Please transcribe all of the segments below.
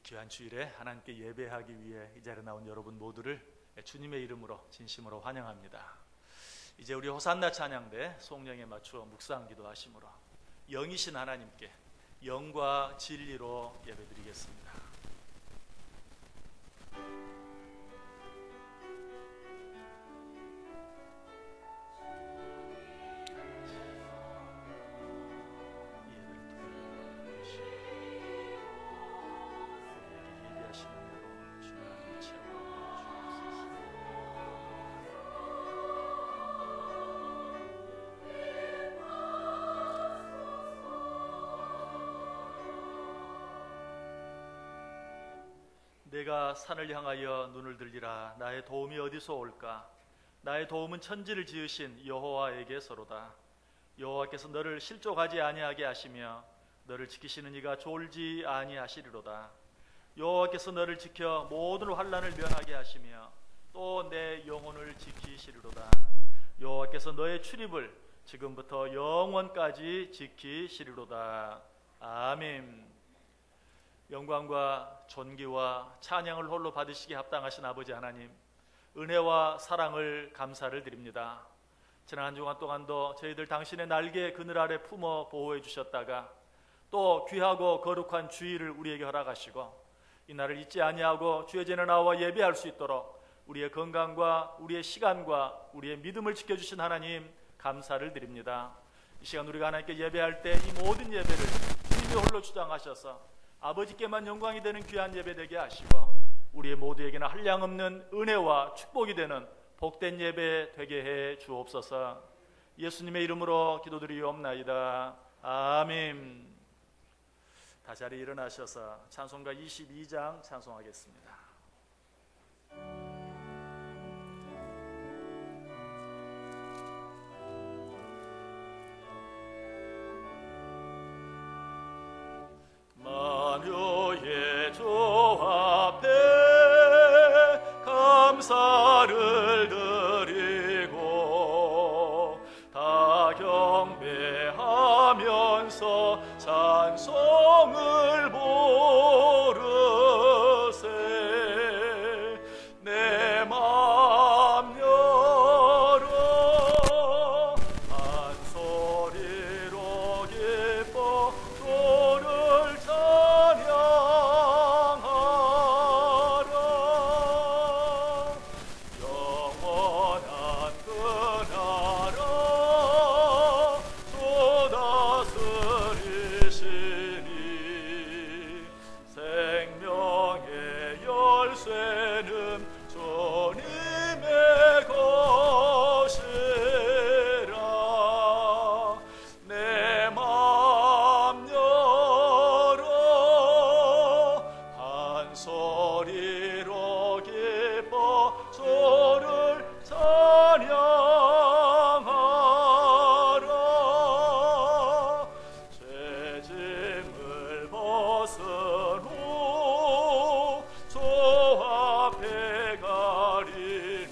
귀한 주일에 하나님께 예배하기 위해 이 자리에 나온 여러분 모두를 주님의 이름으로 진심으로 환영합니다. 이제 우리 호산나 찬양대 송영에 맞추어 묵상 기도하심으로 영이신 하나님께 영과 진리로 예배드리겠습니다. 내가 산을 향하여 눈을 들리라. 나의 도움이 어디서 올까? 나의 도움은 천지를 지으신 여호와에게서로다. 여호와께서 너를 실족하지 아니하게 하시며 너를 지키시는 이가 졸지 아니하시리로다. 여호와께서 너를 지켜 모든 환난을 면하게 하시며 또 내 영혼을 지키시리로다. 여호와께서 너의 출입을 지금부터 영원까지 지키시리로다. 아멘. 영광과 존귀와 찬양을 홀로 받으시기 합당하신 아버지 하나님, 은혜와 사랑을 감사를 드립니다. 지난 한 주간 동안도 저희들 당신의 날개 그늘 아래 품어 보호해 주셨다가 또 귀하고 거룩한 주일을 우리에게 허락하시고 이 날을 잊지 아니하고 주의 전에 나와 예배할 수 있도록 우리의 건강과 우리의 시간과 우리의 믿음을 지켜주신 하나님 감사를 드립니다. 이 시간 우리가 하나님께 예배할 때 이 모든 예배를 주님이 홀로 주장하셔서 아버지께만 영광이 되는 귀한 예배 되게 하시고 우리 모두에게는 한량없는 은혜와 축복이 되는 복된 예배 되게 해 주옵소서. 예수님의 이름으로 기도드리옵나이다. 아멘. 다 자리 일어나셔서 찬송가 22장 찬송하겠습니다. 만유의 주 앞에 감사를 드리고 다 경배하면서 찬송을 부르세. 내 맘 열어 한 소리로 기뻐 주를 찬양하라. 영원한 그 나라 주 다스리시니 생명의 열쇠는 주님의 것이라. 내 맘 열어 한 소리로 기뻐 주를 찬양하라. 죄짐을 벗은 후 주 앞에 가리니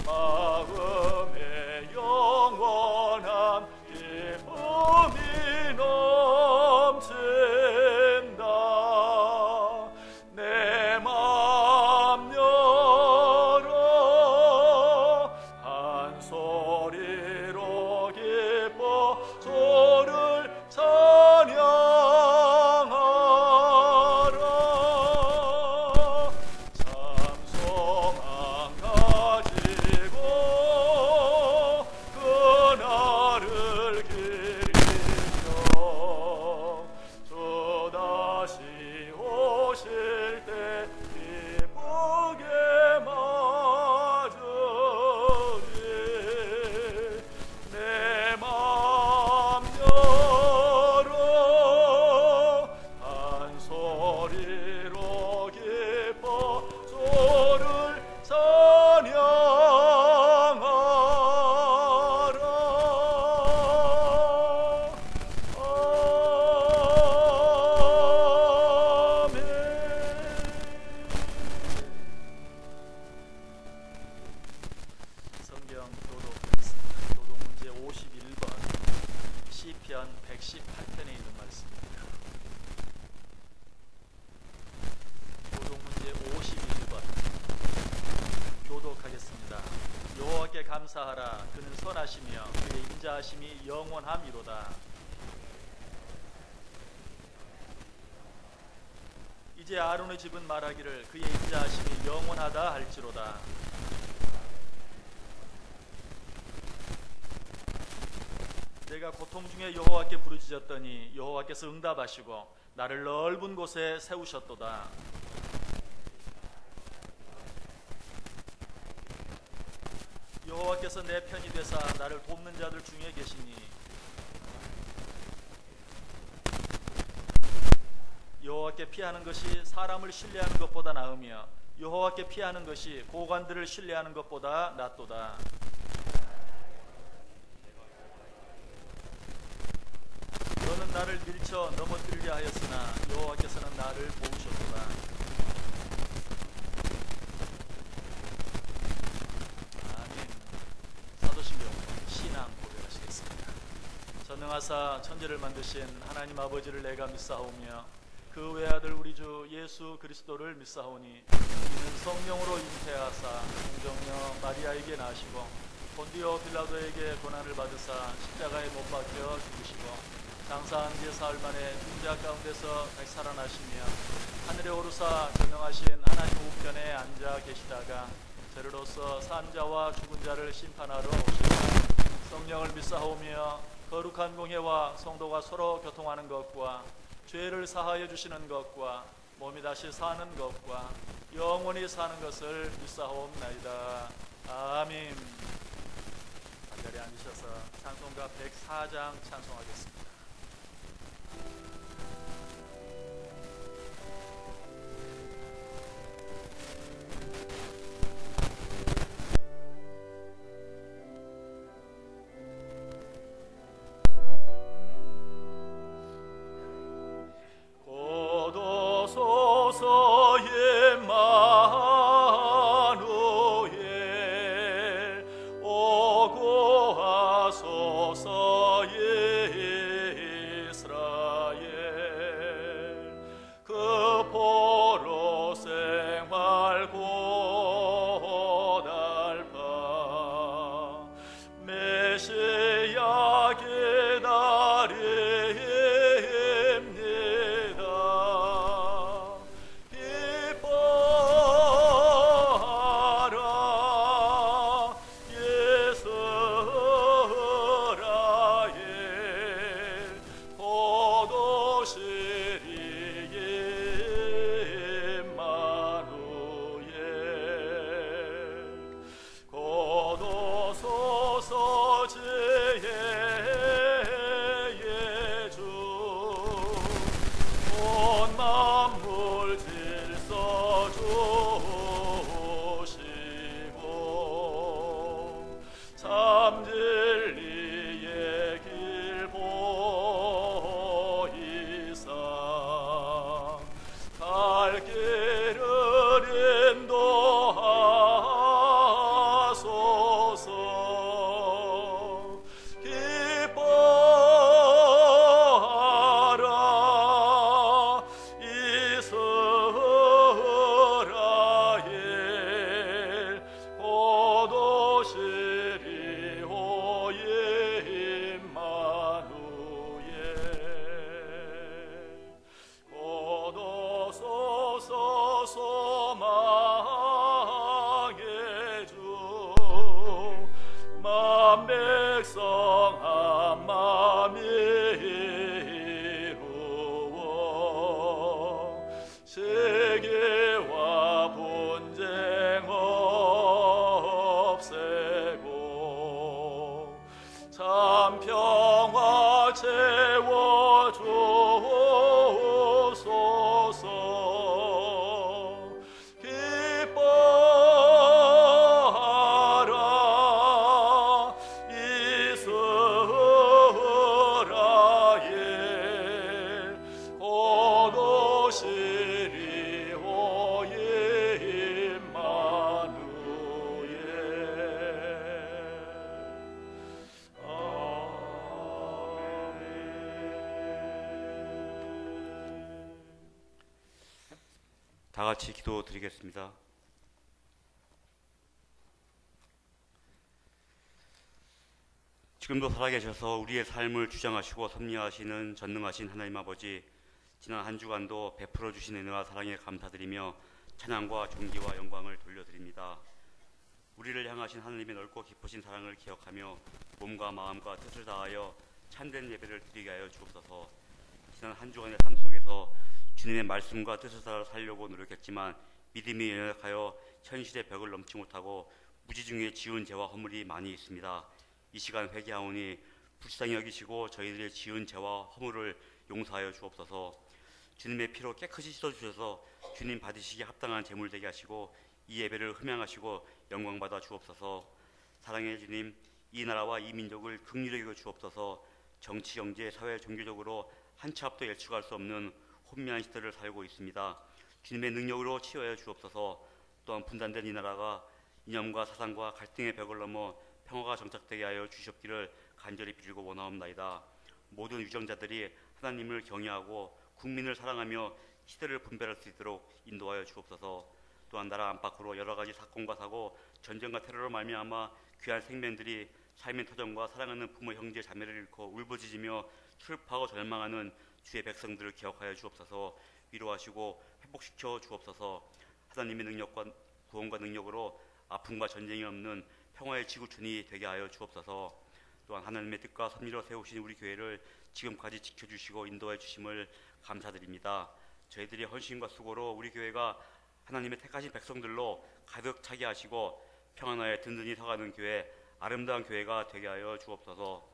마음에 영원한 기쁨이 넘친다. 내 맘 열어 한 소리로 기뻐 주를 찬양하라. 감사하라. 그는 선하시며 그의 인자하심이 영원함이로다. 이제 아론의 집은 말하기를 그의 인자하심이 영원하다 할지로다. 내가 고통 중에 여호와께 부르짖었더니 여호와께서 응답하시고 나를 넓은 곳에 세우셨도다. 여호와께서 내 편이 되사 나를 돕는 자들 중에 계시니 여호와께 피하는 것이 사람을 신뢰하는 것보다 나으며 여호와께 피하는 것이 고관들을 신뢰하는 것보다 낫도다. 너는 나를 밀쳐 넘어뜨리려 하였으나 여호와께서는 나를 도우셨도다. 아멘. 사도신경 신앙 고백하시겠습니다. 전능하사 천지를 만드신 하나님 아버지를 내가 믿사오며 그 외아들 우리 주 예수 그리스도를 믿사오니 이는 성령으로 잉태하사 공정녀 마리아에게 나시고 본디오 빌라도에게 고난을 받으사 십자가에 못 박혀 죽으시고 장사한 지 사흘 만에 죽자 가운데서 다시 살아나시며 하늘에 오르사 전능하신 하나님 우편에 앉아 계시다가 저리로서 산 자와 죽은 자를 심판하러 오시리라. 성령을 믿사오며 거룩한 공회와 성도가 서로 교통하는 것과 죄를 사하여 주시는 것과 몸이 다시 사는 것과 영원히 사는 것을 믿사옵나이다. 아멘. 한자리에 앉으셔서 찬송가 104장 찬송하겠습니다. 다 같이 기도드리겠습니다. 지금도 살아계셔서 우리의 삶을 주장하시고 섭리하시는 전능하신 하나님 아버지, 지난 한 주간도 베풀어 주신 은혜와 사랑에 감사드리며 찬양과 존귀와 영광을 돌려드립니다. 우리를 향하신 하나님의 넓고 깊으신 사랑을 기억하며 몸과 마음과 뜻을 다하여 참된 예배를 드리게 하여 주옵소서. 지난 한 주간의 삶 속에서 주님의 말씀과 뜻을 따라 살려고 노력했지만 믿음이 연약하여 현실의 벽을 넘지 못하고 무지중에 지은 죄와 허물이 많이 있습니다. 이 시간 회개하오니 불쌍히 여기시고 저희들의 지은 죄와 허물을 용서하여 주옵소서. 주님의 피로 깨끗이 씻어주셔서 주님 받으시기에 합당한 제물 되게 하시고 이 예배를 흠양하시고 영광받아 주옵소서. 사랑의 주님, 이 나라와 이 민족을 긍휼히 여겨 주옵소서. 정치, 경제, 사회, 종교적으로 한 치 앞도 예측할 수 없는 혼미한 시대를 살고 있습니다. 주님의 능력으로 치유하여 주옵소서. 또한 분단된 이 나라가 이념과 사상과 갈등의 벽을 넘어 평화가 정착되게 하여 주시옵기를 간절히 빌고 원하옵나이다. 모든 유정자들이 하나님을 경외하고 국민을 사랑하며 시대를 분별할 수 있도록 인도하여 주옵소서. 또한 나라 안팎으로 여러 가지 사건과 사고, 전쟁과 테러로 말미암아 귀한 생명들이 삶의 터전과 사랑하는 부모, 형제, 자매를 잃고 울부짖으며 슬퍼하고 절망하는 주의 백성들을 기억하여 주옵소서. 위로하시고 회복시켜 주옵소서. 하나님의 능력과 구원과 능력으로 아픔과 전쟁이 없는 평화의 지구촌이 되게 하여 주옵소서. 또한 하나님의 뜻과 섭리로 세우신 우리 교회를 지금까지 지켜주시고 인도해 주심을 감사드립니다. 저희들이 헌신과 수고로 우리 교회가 하나님의 택하신 백성들로 가득 차게 하시고 평안하에 든든히 서가는 교회, 아름다운 교회가 되게 하여 주옵소서.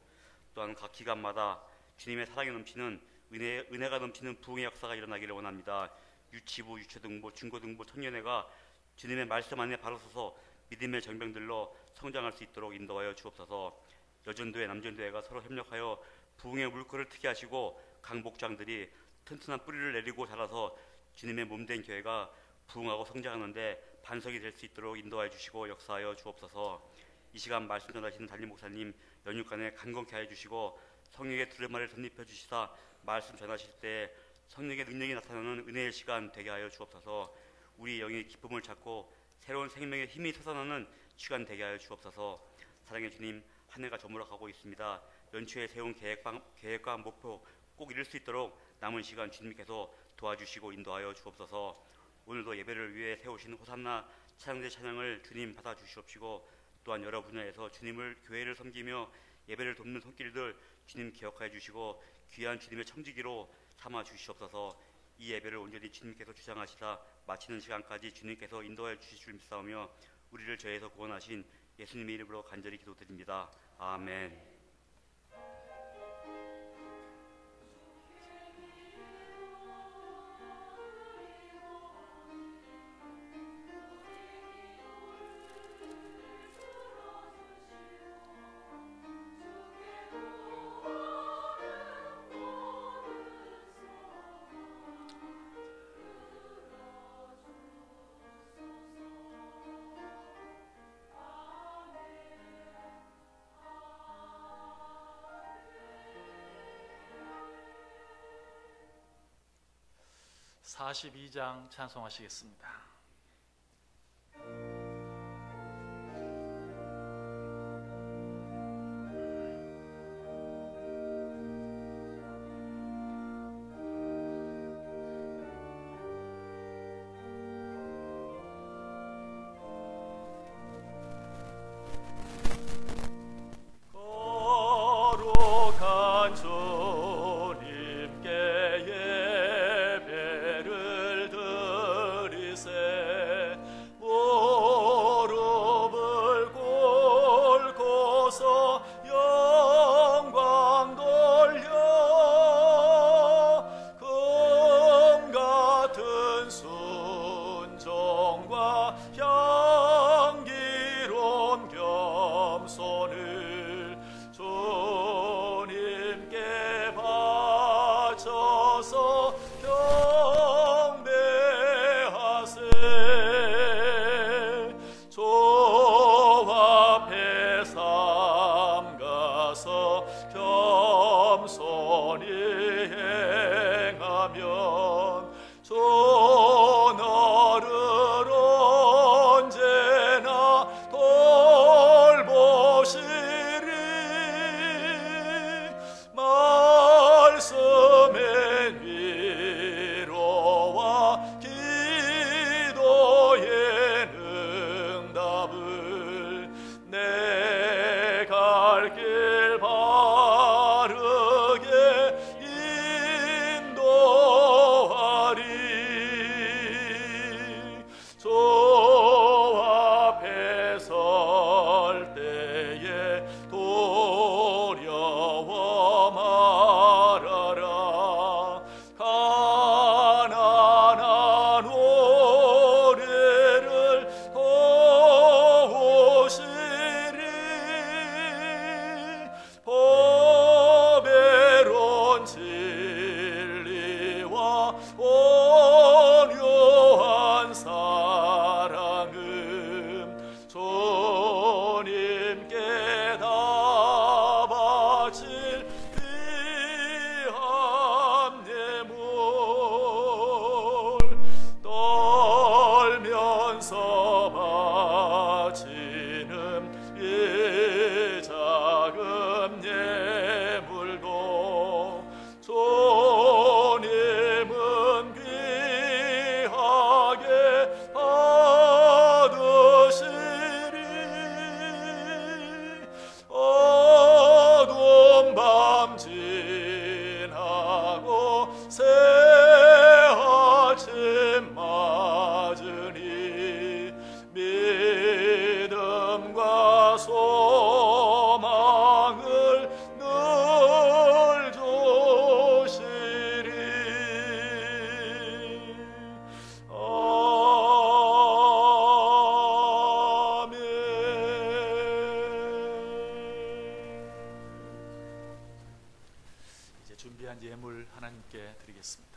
또한 각 기간마다 주님의 사랑이 넘치는 은혜가 넘치는 부흥의 역사가 일어나기를 원합니다. 유치부, 유초등부, 중고등부, 청년회가 주님의 말씀 안에 바로 서서 믿음의 정병들로 성장할 수 있도록 인도하여 주옵소서. 여전도회, 남전도회가 서로 협력하여 부흥의 물꼬를 트게 하시고 강복장들이 튼튼한 뿌리를 내리고 자라서 주님의 몸된 교회가 부흥하고 성장하는데 반석이 될 수 있도록 인도하여 주시고 역사하여 주옵소서. 이 시간 말씀 전하시는 담임 목사님 연육간에 강건케 하여 주시고 성령의 두루마리를 덧입혀 주시사 말씀 전하실 때 성령의 능력이 나타나는 은혜의 시간 되게 하여 주옵소서. 우리 영의 기쁨을 찾고 새로운 생명의 힘이 솟아나는 시간 되게 하여 주옵소서. 사랑의 주님, 한 해가 저물어가고 있습니다. 연초에 세운 계획과 목표 꼭 이룰 수 있도록 남은 시간 주님께서 도와주시고 인도하여 주옵소서. 오늘도 예배를 위해 세우신 호산나 찬양대 찬양을 주님 받아주시옵시고 또한 여러 분야에서 주님을 교회를 섬기며 예배를 돕는 손길들 주님 기억하여 주시고 귀한 주님의 청지기로 삼아 주시옵소서. 이 예배를 온전히 주님께서 주장하시다 마치는 시간까지 주님께서 인도하여 주실 줄 믿사오며 우리를 죄에서 구원하신 예수님의 이름으로 간절히 기도드립니다. 아멘. (42장) 찬송하시겠습니다. 거룩한 주님께 예배를 드리세. 무릎을 꿇고서 영광 돌려 금 같은 순종과 향기로운 겸손을 주님께 바쳐서 경배하세. 주 앞에 삼가서 겸손히 행하면 주 너를 언제나 돌보시리. 하나님께 드리겠습니다.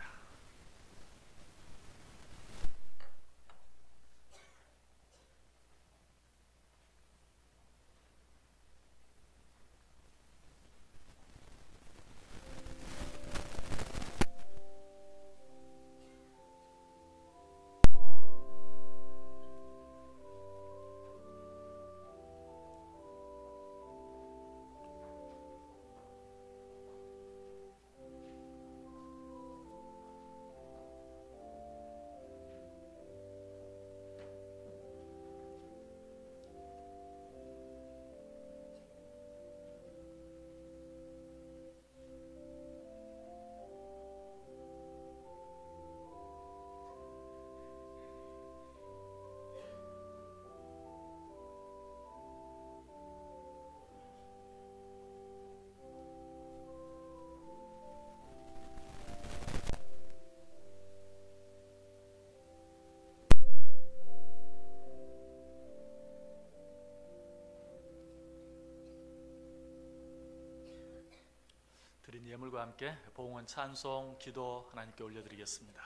드린 예물과 함께 봉헌 찬송 기도 하나님께 올려드리겠습니다.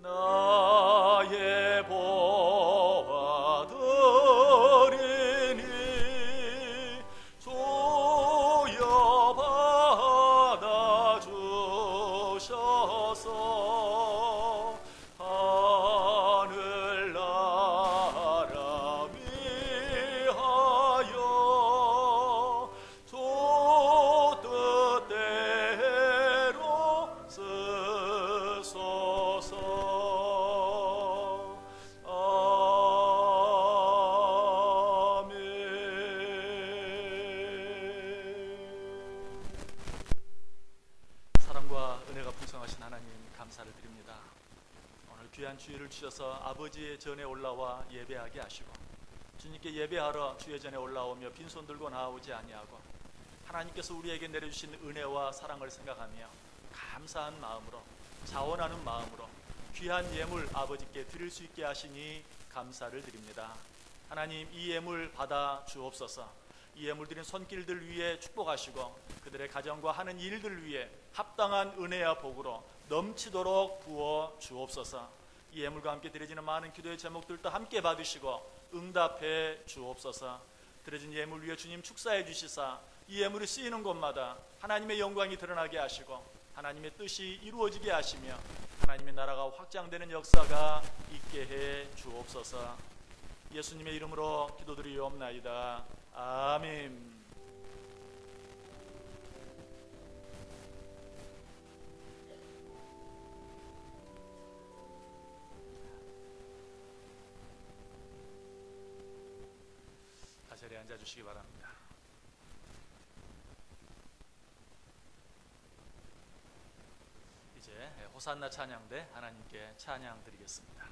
나의 보아드리니 소여받아 주셔서 하늘나라 위하여 소 뜻대로 쓰소서. 사랑과 은혜가 풍성하신 하나님 감사를 드립니다. 오늘 귀한 주일을 주셔서 아버지의 전에 올라와 예배하게 하시고 주님께 예배하러 주의 전에 올라오며 빈손 들고 나오지 아니하고 하나님께서 우리에게 내려주신 은혜와 사랑을 생각하며 감사한 마음으로 자원하는 마음으로 귀한 예물 아버지께 드릴 수 있게 하시니 감사를 드립니다. 하나님, 이 예물 받아 주옵소서. 이 예물 드린 손길들 위에 축복하시고 그들의 가정과 하는 일들 위에 합당한 은혜와 복으로 넘치도록 부어 주옵소서. 이 예물과 함께 드려지는 많은 기도의 제목들도 함께 받으시고 응답해 주옵소서. 드려진 예물 위에 주님 축사해 주시사 이 예물이 쓰이는 곳마다 하나님의 영광이 드러나게 하시고 하나님의 뜻이 이루어지게 하시며 하나님의 나라가 확장되는 역사가 있게 해 주옵소서. 예수님의 이름으로 기도드리옵나이다. 아멘. 다 자리에 앉아주시기 바랍니다. 이제 호산나 찬양대 하나님께 찬양 드리겠습니다.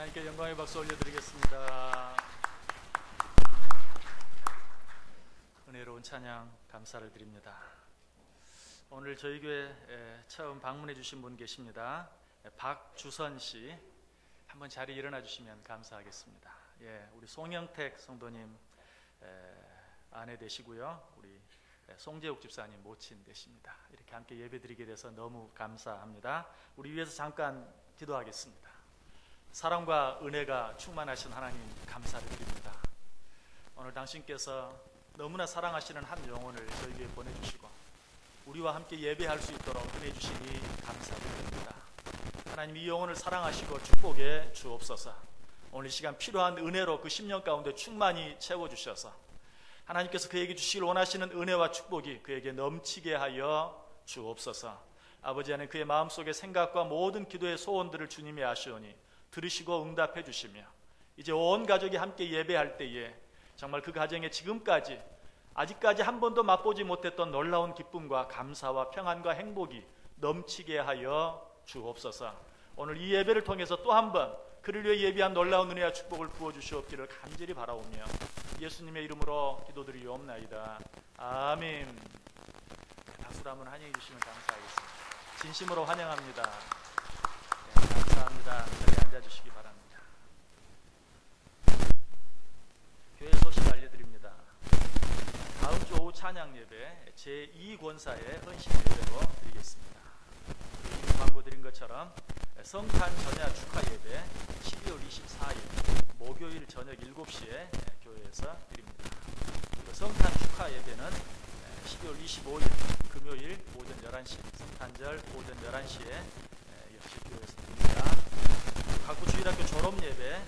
하나님께 영광의 박수 올려드리겠습니다. 은혜로운 찬양 감사를 드립니다. 오늘 저희 교회 처음 방문해 주신 분 계십니다. 박주선 씨, 한번 자리에 일어나 주시면 감사하겠습니다. 예, 우리 송영택 성도님 아내 되시고요. 우리 송재욱 집사님 모친 되십니다. 이렇게 함께 예배드리게 돼서 너무 감사합니다. 우리 위해서 잠깐 기도하겠습니다. 사랑과 은혜가 충만하신 하나님 감사를 드립니다. 오늘 당신께서 너무나 사랑하시는 한 영혼을 저희에게 보내주시고 우리와 함께 예배할 수 있도록 은혜 주시니 감사를 드립니다. 하나님, 이 영혼을 사랑하시고 축복해 주옵소서. 오늘 이 시간 필요한 은혜로 그 심령 가운데 충만히 채워주셔서 하나님께서 그에게 주시길 원하시는 은혜와 축복이 그에게 넘치게 하여 주옵소서. 아버지 하나님, 그의 마음속의 생각과 모든 기도의 소원들을 주님이 아시오니 들으시고 응답해 주시며 이제 온 가족이 함께 예배할 때에 정말 그 가정에 지금까지 아직까지 한 번도 맛보지 못했던 놀라운 기쁨과 감사와 평안과 행복이 넘치게 하여 주옵소서. 오늘 이 예배를 통해서 또 한 번 그를 위해 예비한 놀라운 은혜와 축복을 부어주시옵기를 간절히 바라오며 예수님의 이름으로 기도드리옵나이다. 아멘. 박수로 한번 환영해 주시면 감사하겠습니다. 진심으로 환영합니다. 네, 감사합니다. 자리에 앉아주시기 바랍니다. 교회 소식 알려드립니다. 다음 주 오후 찬양 예배 제2권사의 헌신 예배로 드리겠습니다. 이미 광고 드린 것처럼 성탄 전야 축하 예배 12월 24일 목요일 저녁 7시에 교회에서 드립니다. 그리고 성탄 축하 예배는 12월 25일 금요일 오전 11시 성탄절 오전 11시에 역시 교회에서 드립니다. 각구 주일학교 졸업 예배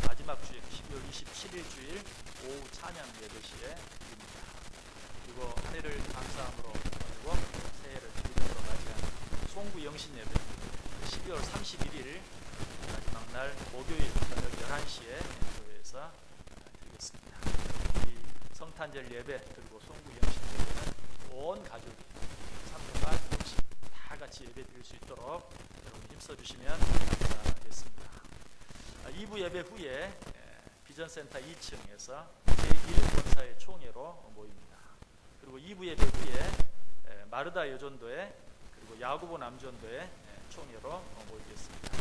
마지막 주일 12월 27일 주일 오후 찬양 예배 시에 드립니다. 그리고 한 해를 감사함으로 보내고 새해를 기쁨으로 맞이하는 송구 영신 예배 12월 31일 마지막 날 목요일 저녁 11시에 교회에서 드리겠습니다. 이 성탄절 예배 그리고 송구 영신 예배는 온 가족이 참여 빠짐없이 다 같이 예배 드릴 수 있도록 여러분 힘써주시면 감사하겠습니다. 2부 예배 후에 비전센터 2층에서 제1권사의 총회로 모입니다. 그리고 2부 예배 후에 마르다 여전도회 그리고 야고보 남전도회 총회로 모이겠습니다.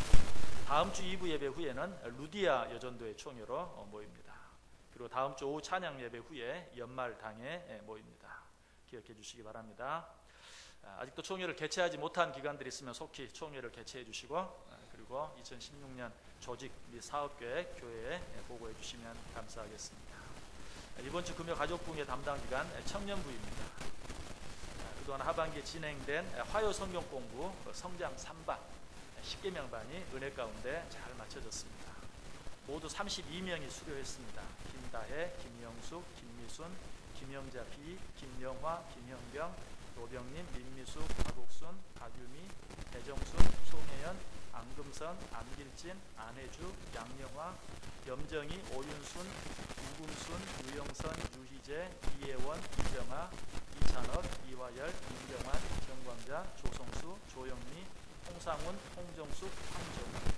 다음 주 2부 예배 후에는 루디아 여전도회 총회로 모입니다. 그리고 다음 주 오후 찬양 예배 후에 연말당에 모입니다. 기억해 주시기 바랍니다. 아직도 총회를 개최하지 못한 기관들이 있으면 속히 총회를 개최해 주시고 그리고 2016년 조직 및 사업계획 교회에 보고해 주시면 감사하겠습니다. 이번 주 금요 가족부흥회 담당 기관 청년부입니다. 그동안 하반기에 진행된 화요 성경 공부 성장 3반 10계명반이 은혜 가운데 잘 마쳐졌습니다. 모두 32명이 수료했습니다. 김다혜, 김영숙, 김미순, 김영자 B, 김영화, 김현경, 노병님, 민미숙, 박옥순, 박유미, 배정순, 송혜연, 안금선, 안길진, 안혜주, 양영화, 염정희, 오윤순, 유금순, 유영선, 유희재, 이예원, 이정아, 이찬혁, 이화열, 임경환, 정광자, 조성수, 조영미, 홍상훈, 홍정숙, 황정우.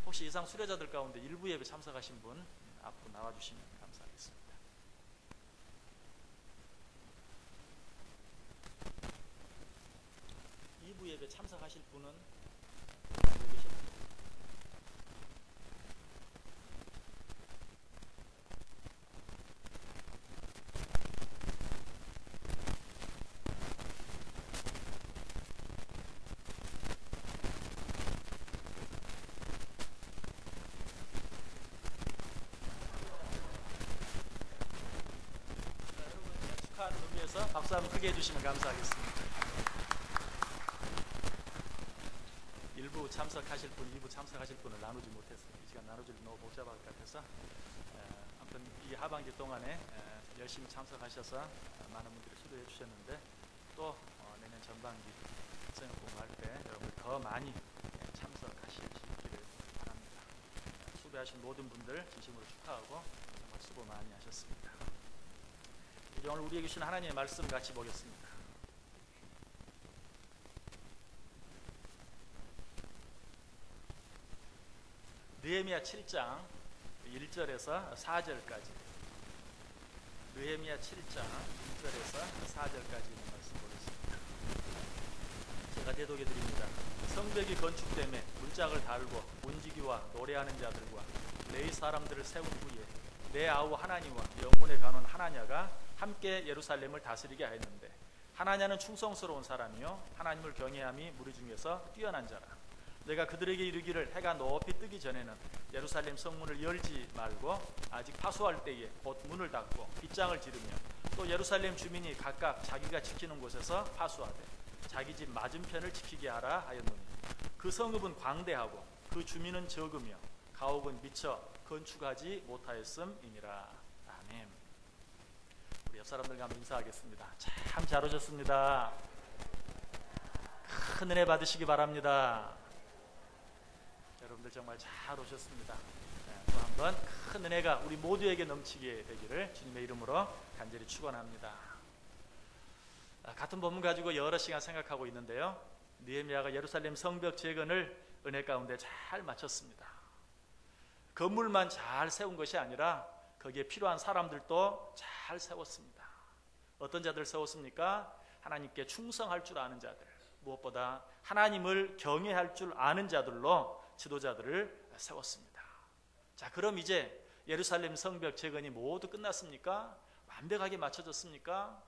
혹시 이상 수료자들 가운데 일부 예배 참석하신 분 앞으로 나와주시면 감사하겠습니다. 일부 예배 참석하실 분은 여기 계십니다. 축하하는 의미에서 박수 한번 크게 해주시면 감사하겠습니다. 1부 참석하실 분, 2부 참석하실 분을 나누지 못했어요. 이 시간 나누기를 너무 복잡할 것 같아서 아무튼 이 하반기 동안에 열심히 참석하셔서 많은 분들이 수료해 주셨는데 또 내년 전반기 성경 공부할 때 여러분 더 많이 참석하시기를 바랍니다. 수고하신 모든 분들 진심으로 축하하고 정말 수고 많이 하셨습니다. 이제 오늘 우리에게 주신 하나님의 말씀 같이 보겠습니다. 느헤미야 7장 1절에서 4절까지. 느헤미야 7장 1절에서 4절까지 있는 말씀 보겠습니다. 제가 대독해 드립니다. 성벽이 건축됨에 물짝을 달고 문지기와 노래하는 자들과 레위 사람들을 세운 후에 내 아우 하나니와 영문의 간원 하나냐가 함께 예루살렘을 다스리게 하였는데, 하나냐는 충성스러운 사람이요 하나님을 경외함이 무리 중에서 뛰어난 자라. 내가 그들에게 이르기를 해가 높이 뜨기 전에는 예루살렘 성문을 열지 말고 아직 파수할 때에 곧 문을 닫고 빗장을 지르며 또 예루살렘 주민이 각각 자기가 지키는 곳에서 파수하되 자기 집 맞은편을 지키게 하라 하였노니, 그 성읍은 광대하고 그 주민은 적으며 가옥은 미처 건축하지 못하였음이니라. 아멘. 우리 옆 사람들과 한번 인사하겠습니다. 참 잘 오셨습니다. 큰 은혜 받으시기 바랍니다. 여러분들 정말 잘 오셨습니다. 또 한번 큰 은혜가 우리 모두에게 넘치게 되기를 주님의 이름으로 간절히 축원합니다. 같은 본문 가지고 여러 시간 생각하고 있는데요, 느헤미야가 예루살렘 성벽 재건을 은혜 가운데 잘 마쳤습니다. 건물만 잘 세운 것이 아니라 거기에 필요한 사람들도 잘 세웠습니다. 어떤 자들 세웠습니까? 하나님께 충성할 줄 아는 자들, 무엇보다 하나님을 경외할 줄 아는 자들로 지도자들을 세웠습니다. 자, 그럼 이제 예루살렘 성벽 재건이 모두 끝났습니까? 완벽하게 맞춰졌습니까?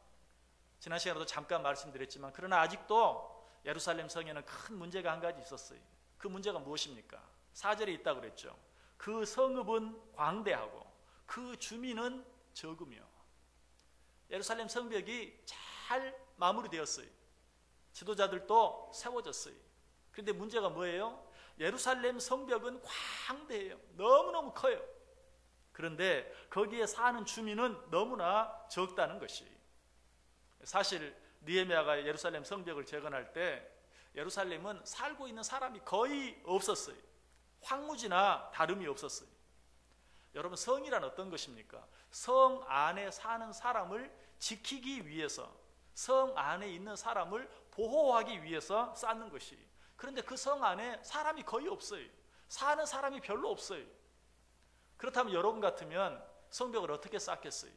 지난 시간에도 잠깐 말씀드렸지만, 그러나 아직도 예루살렘 성에는 큰 문제가 한 가지 있었어요. 그 문제가 무엇입니까? 4절에 있다고 그랬죠. 그 성읍은 광대하고 그 주민은 적으며. 예루살렘 성벽이 잘 마무리되었어요. 지도자들도 세워졌어요. 그런데 문제가 뭐예요? 예루살렘 성벽은 광대해요. 너무너무 커요. 그런데 거기에 사는 주민은 너무나 적다는 것이. 사실 느헤미야가 예루살렘 성벽을 재건할 때 예루살렘은 살고 있는 사람이 거의 없었어요. 황무지나 다름이 없었어요. 여러분, 성이란 어떤 것입니까? 성 안에 사는 사람을 지키기 위해서, 성 안에 있는 사람을 보호하기 위해서 쌓는 것이. 그런데 그 성 안에 사람이 거의 없어요. 사는 사람이 별로 없어요. 그렇다면 여러분 같으면 성벽을 어떻게 쌓겠어요?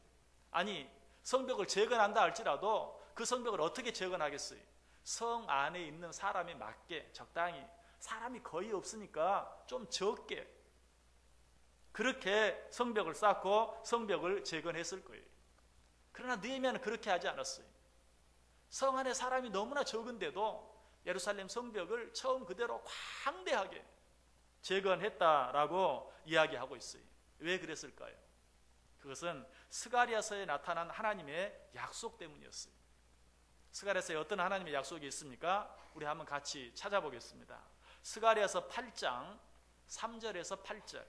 아니, 성벽을 재건한다 할지라도 그 성벽을 어떻게 재건하겠어요? 성 안에 있는 사람에 맞게 적당히, 사람이 거의 없으니까 좀 적게, 그렇게 성벽을 쌓고 성벽을 재건했을 거예요. 그러나 느헤미야는 그렇게 하지 않았어요. 성 안에 사람이 너무나 적은데도 예루살렘 성벽을 처음 그대로 광대하게 재건했다라고 이야기하고 있어요. 왜 그랬을까요? 그것은 스가랴서에 나타난 하나님의 약속 때문이었어요. 스가랴서에 어떤 하나님의 약속이 있습니까? 우리 한번 같이 찾아보겠습니다. 스가랴서 8장 3절에서 8절.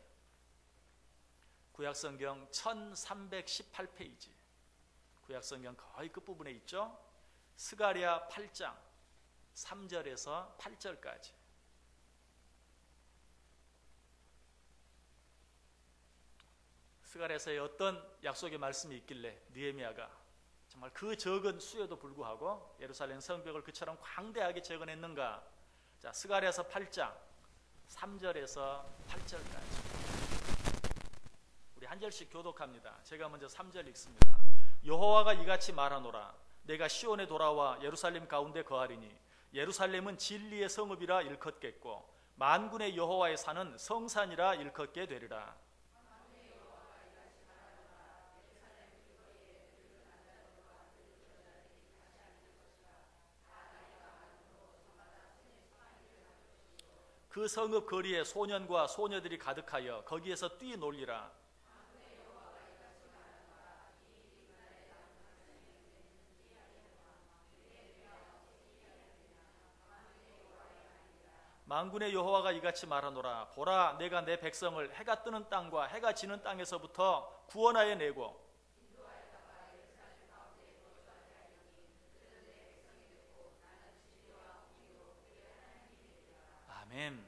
구약성경 1318페이지. 구약성경 거의 끝부분에 있죠. 스가랴 8장 3절에서 8절까지. 스가랴서에 어떤 약속의 말씀이 있길래 느헤미야가 정말 그 적은 수에도 불구하고 예루살렘 성벽을 그처럼 광대하게 재건했는가? 자, 스가랴서 8장 3절에서 8절까지. 우리 한 절씩 교독합니다. 제가 먼저 3절 읽습니다. 여호와가 이같이 말하노라. 내가 시온에 돌아와 예루살렘 가운데 거하리니 예루살렘은 진리의 성읍이라 일컫겠고 만군의 여호와의 산은 성산이라 일컫게 되리라. 그 성읍 거리에 소년과 소녀들이 가득하여 거기에서 뛰놀리라. 만군의 여호와가 이같이 말하노라. 보라, 내가 내 백성을 해가 뜨는 땅과 해가 지는 땅에서부터 구원하여 내고 아멘.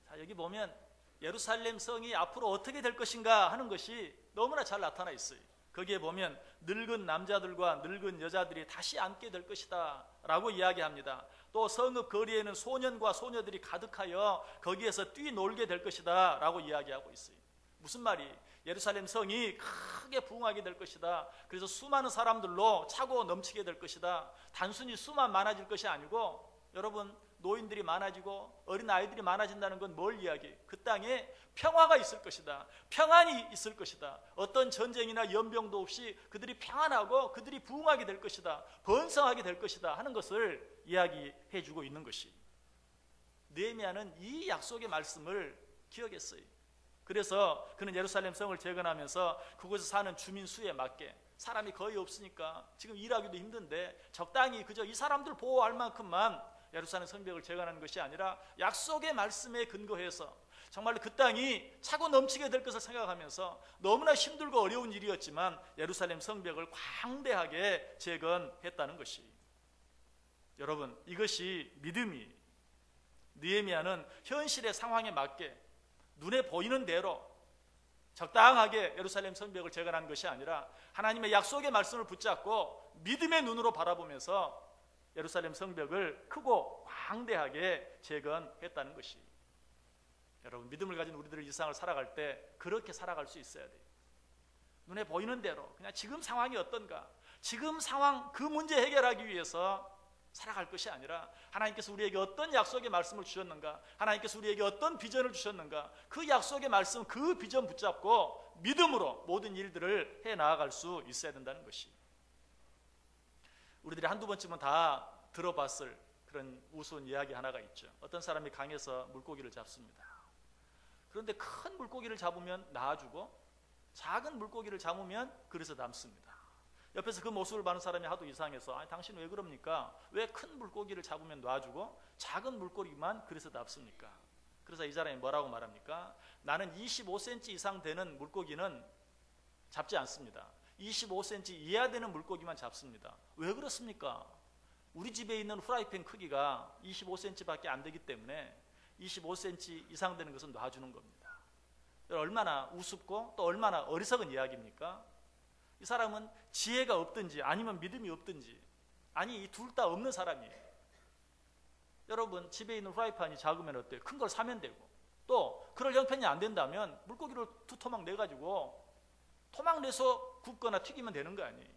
자, 여기 보면 예루살렘 성이 앞으로 어떻게 될 것인가 하는 것이 너무나 잘 나타나 있어요. 거기에 보면 늙은 남자들과 늙은 여자들이 다시 앉게 될 것이다 라고 이야기합니다. 또 성읍 거리에는 소년과 소녀들이 가득하여 거기에서 뛰놀게 될 것이다 라고 이야기하고 있어요. 무슨 말이? 예루살렘 성이 크게 부흥하게 될 것이다. 그래서 수많은 사람들로 차고 넘치게 될 것이다. 단순히 수만 많아질 것이 아니고, 여러분, 노인들이 많아지고 어린 아이들이 많아진다는 건 뭘 이야기해요? 그 땅에 평화가 있을 것이다. 평안이 있을 것이다. 어떤 전쟁이나 연병도 없이 그들이 평안하고 그들이 부흥하게 될 것이다. 번성하게 될 것이다 하는 것을 이야기해 주고 있는 것이, 느헤미야는 이 약속의 말씀을 기억했어요. 그래서 그는 예루살렘 성을 재건하면서 그곳에 사는 주민 수에 맞게, 사람이 거의 없으니까 지금 일하기도 힘든데 적당히 그저 이 사람들 보호할 만큼만 예루살렘 성벽을 재건하는 것이 아니라 약속의 말씀에 근거해서 정말로 그 땅이 차고 넘치게 될 것을 생각하면서 너무나 힘들고 어려운 일이었지만 예루살렘 성벽을 광대하게 재건했다는 것이, 여러분, 이것이 믿음이, 느헤미야는 현실의 상황에 맞게 눈에 보이는 대로 적당하게 예루살렘 성벽을 재건한 것이 아니라 하나님의 약속의 말씀을 붙잡고 믿음의 눈으로 바라보면서 예루살렘 성벽을 크고 광대하게 재건했다는 것이, 여러분, 믿음을 가진 우리들의 일상을 살아갈 때 그렇게 살아갈 수 있어야 돼요. 눈에 보이는 대로 그냥 지금 상황이 어떤가, 지금 상황 그 문제 해결하기 위해서 살아갈 것이 아니라 하나님께서 우리에게 어떤 약속의 말씀을 주셨는가, 하나님께서 우리에게 어떤 비전을 주셨는가, 그 약속의 말씀, 그 비전 붙잡고 믿음으로 모든 일들을 해나아갈 수 있어야 된다는 것이, 우리들이 한두 번쯤은 다 들어봤을 그런 우스운 이야기 하나가 있죠. 어떤 사람이 강에서 물고기를 잡습니다. 그런데 큰 물고기를 잡으면 놔주고 작은 물고기를 잡으면 그래서 남습니다. 옆에서 그 모습을 보는 사람이 하도 이상해서, 아니, 당신 왜 그럽니까? 왜 큰 물고기를 잡으면 놔주고 작은 물고기만 그래서 납습니까? 그래서 이 사람이 뭐라고 말합니까? 나는 25cm 이상 되는 물고기는 잡지 않습니다. 25cm 이하 되는 물고기만 잡습니다. 왜 그렇습니까? 우리 집에 있는 프라이팬 크기가 25cm밖에 안 되기 때문에 25cm 이상 되는 것은 놔주는 겁니다. 얼마나 우습고 또 얼마나 어리석은 이야기입니까? 이 사람은 지혜가 없든지 아니면 믿음이 없든지, 아니, 이 둘 다 없는 사람이에요. 여러분, 집에 있는 프라이팬이 작으면 어때요? 큰 걸 사면 되고, 또 그럴 형편이 안 된다면 물고기를 두 토막 내가지고 토막 내서 굽거나 튀기면 되는 거 아니에요.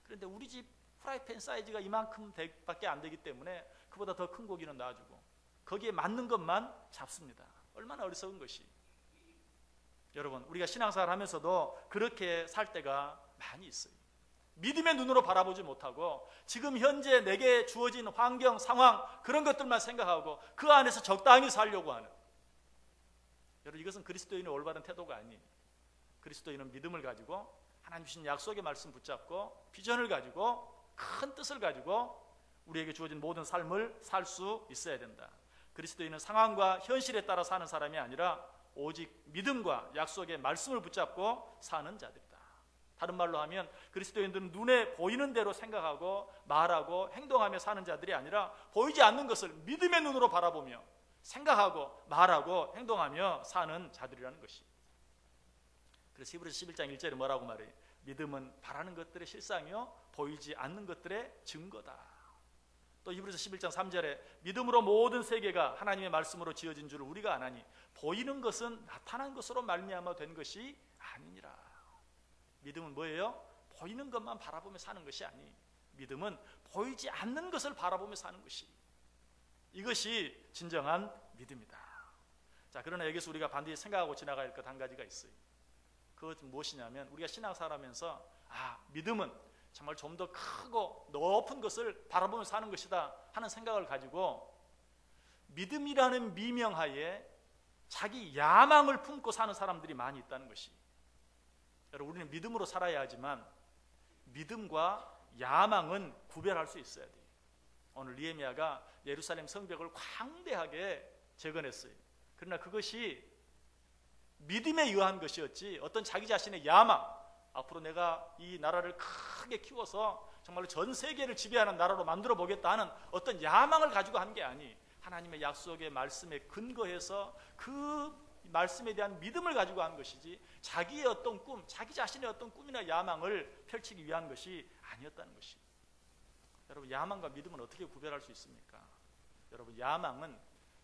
그런데 우리 집 프라이팬 사이즈가 이만큼 밖에 안 되기 때문에 그보다 더 큰 고기는 놔주고 거기에 맞는 것만 잡습니다. 얼마나 어리석은 것이. 여러분, 우리가 신앙생활 하면서도 그렇게 살 때가 많이 있어요. 믿음의 눈으로 바라보지 못하고 지금 현재 내게 주어진 환경, 상황, 그런 것들만 생각하고 그 안에서 적당히 살려고 하는, 여러분, 이것은 그리스도인의 올바른 태도가 아니에요. 그리스도인은 믿음을 가지고 하나님 주신 약속의 말씀 붙잡고 비전을 가지고 큰 뜻을 가지고 우리에게 주어진 모든 삶을 살 수 있어야 된다. 그리스도인은 상황과 현실에 따라 사는 사람이 아니라 오직 믿음과 약속의 말씀을 붙잡고 사는 자들이다. 다른 말로 하면 그리스도인들은 눈에 보이는 대로 생각하고 말하고 행동하며 사는 자들이 아니라 보이지 않는 것을 믿음의 눈으로 바라보며 생각하고 말하고 행동하며 사는 자들이라는 것이. 그래서 히브리서 11장 1절에 뭐라고 말해요? 믿음은 바라는 것들의 실상이요 보이지 않는 것들의 증거다. 또 히브리서 11장 3절에 믿음으로 모든 세계가 하나님의 말씀으로 지어진 줄을 우리가 아나니 보이는 것은 나타난 것으로 말미암아 된 것이 아니니라. 믿음은 뭐예요? 보이는 것만 바라보며 사는 것이 아니, 믿음은 보이지 않는 것을 바라보며 사는 것이, 이것이 진정한 믿음이다. 자, 그러나 여기서 우리가 반드시 생각하고 지나가야 할 것 한 가지가 있어요. 그것은 무엇이냐면, 우리가 신앙사람이면서 믿음은 정말 좀 더 크고 높은 것을 바라보며 사는 것이다 하는 생각을 가지고 믿음이라는 미명하에 자기 야망을 품고 사는 사람들이 많이 있다는 것이. 여러분, 우리는 믿음으로 살아야 하지만 믿음과 야망은 구별할 수 있어야 돼요. 오늘 느헤미야가 예루살렘 성벽을 광대하게 재건했어요. 그러나 그것이 믿음에 의한 것이었지 어떤 자기 자신의 야망, 앞으로 내가 이 나라를 크게 키워서 정말로 전 세계를 지배하는 나라로 만들어 보겠다 하는 어떤 야망을 가지고 한 게 아니, 하나님의 약속의 말씀에 근거해서 그 말씀에 대한 믿음을 가지고 한 것이지 자기의 어떤 꿈, 자기 자신의 어떤 꿈이나 야망을 펼치기 위한 것이 아니었다는 것입니다. 여러분, 야망과 믿음은 어떻게 구별할 수 있습니까? 여러분, 야망은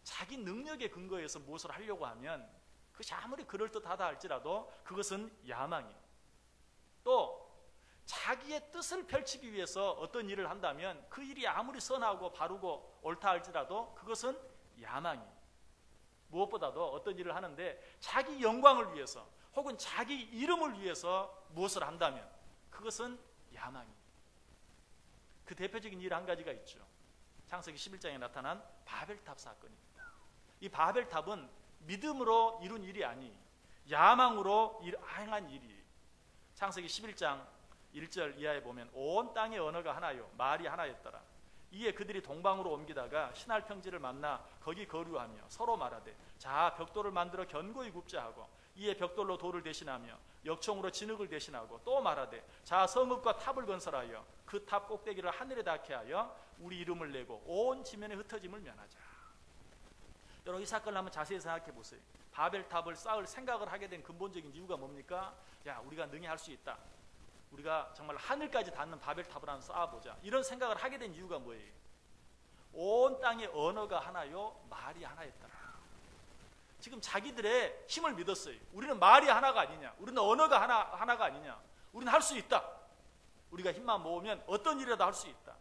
자기 능력에 근거해서 무엇을 하려고 하면 그것이 아무리 그럴듯하다 할지라도 그것은 야망이에요. 또 자기의 뜻을 펼치기 위해서 어떤 일을 한다면 그 일이 아무리 선하고 바르고 옳다 할지라도 그것은 야망이에요. 무엇보다도 어떤 일을 하는데 자기 영광을 위해서 혹은 자기 이름을 위해서 무엇을 한다면 그것은 야망이에요. 그 대표적인 일 한 가지가 있죠. 창세기 11장에 나타난 바벨탑 사건입니다. 이 바벨탑은 믿음으로 이룬 일이 아니 야망으로 행한 일이에요. 창세기 11장 1절 이하에 보면 온 땅의 언어가 하나요 말이 하나였더라. 이에 그들이 동방으로 옮기다가 신할 평지를 만나 거기 거류하며 서로 말하되 자 벽돌을 만들어 견고히 굽자 하고 이에 벽돌로 돌을 대신하며 역청으로 진흙을 대신하고 또 말하되 자 성읍과 탑을 건설하여 그 탑 꼭대기를 하늘에 닿게 하여 우리 이름을 내고 온 지면에 흩어짐을 면하자. 여러분, 이 사건을 한번 자세히 생각해 보세요. 바벨탑을 쌓을 생각을 하게 된 근본적인 이유가 뭡니까? 야, 우리가 능히 할 수 있다. 우리가 정말 하늘까지 닿는 바벨탑을 한번 쌓아보자. 이런 생각을 하게 된 이유가 뭐예요? 온 땅의 언어가 하나요 말이 하나였더라. 지금 자기들의 힘을 믿었어요. 우리는 말이 하나가 아니냐, 우리는 언어가 하나가 아니냐, 우리는 할 수 있다. 우리가 힘만 모으면 어떤 일이라도 할 수 있다.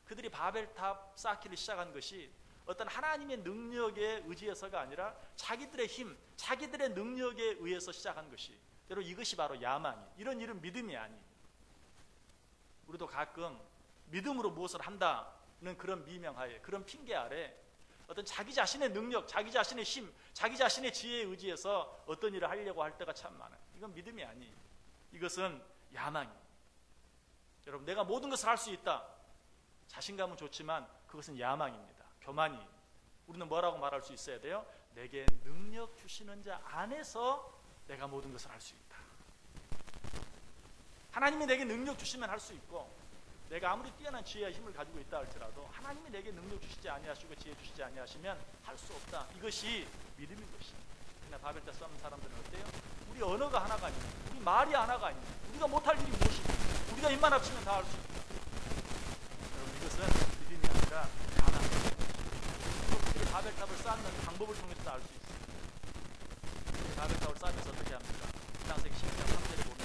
그들이 바벨탑 쌓기를 시작한 것이 어떤 하나님의 능력에 의지해서가 아니라 자기들의 힘, 자기들의 능력에 의해서 시작한 것이, 여러분, 이것이 바로 야망이. 이런 일은 믿음이 아니에요. 우리도 가끔 믿음으로 무엇을 한다는 그런 미명하에, 그런 핑계 아래 어떤 자기 자신의 능력, 자기 자신의 힘, 자기 자신의 지혜에 의지해서 어떤 일을 하려고 할 때가 참 많아요. 이건 믿음이 아니에요. 이것은 야망이에요. 여러분, 내가 모든 것을 할 수 있다. 자신감은 좋지만 그것은 야망입니다. 교만이. 우리는 뭐라고 말할 수 있어야 돼요? 내게 능력 주시는 자 안에서 내가 모든 것을 할 수 있다. 하나님이 내게 능력 주시면 할 수 있고, 내가 아무리 뛰어난 지혜와 힘을 가지고 있다 할지라도 하나님이 내게 능력 주시지 아니하시고 지혜 주시지 아니하시면 할 수 없다. 이것이 믿음인 것입니다. 그러나 바벨탑 쌓는 사람들은 어때요? 우리 언어가 하나가 아니냐, 우리 말이 하나가 아니냐, 우리가 못할 일이 무엇이냐, 우리가 입만 합치면 다 할 수 있다. 여러분, 이것은 믿음이 아니라 야망입니다. 그들이 바벨탑을 쌓는 방법을 통해서 알 수 있습니다. 바벨탑을 쌓으면서 어떻게 합니까? 창세기 11장 3절에 보면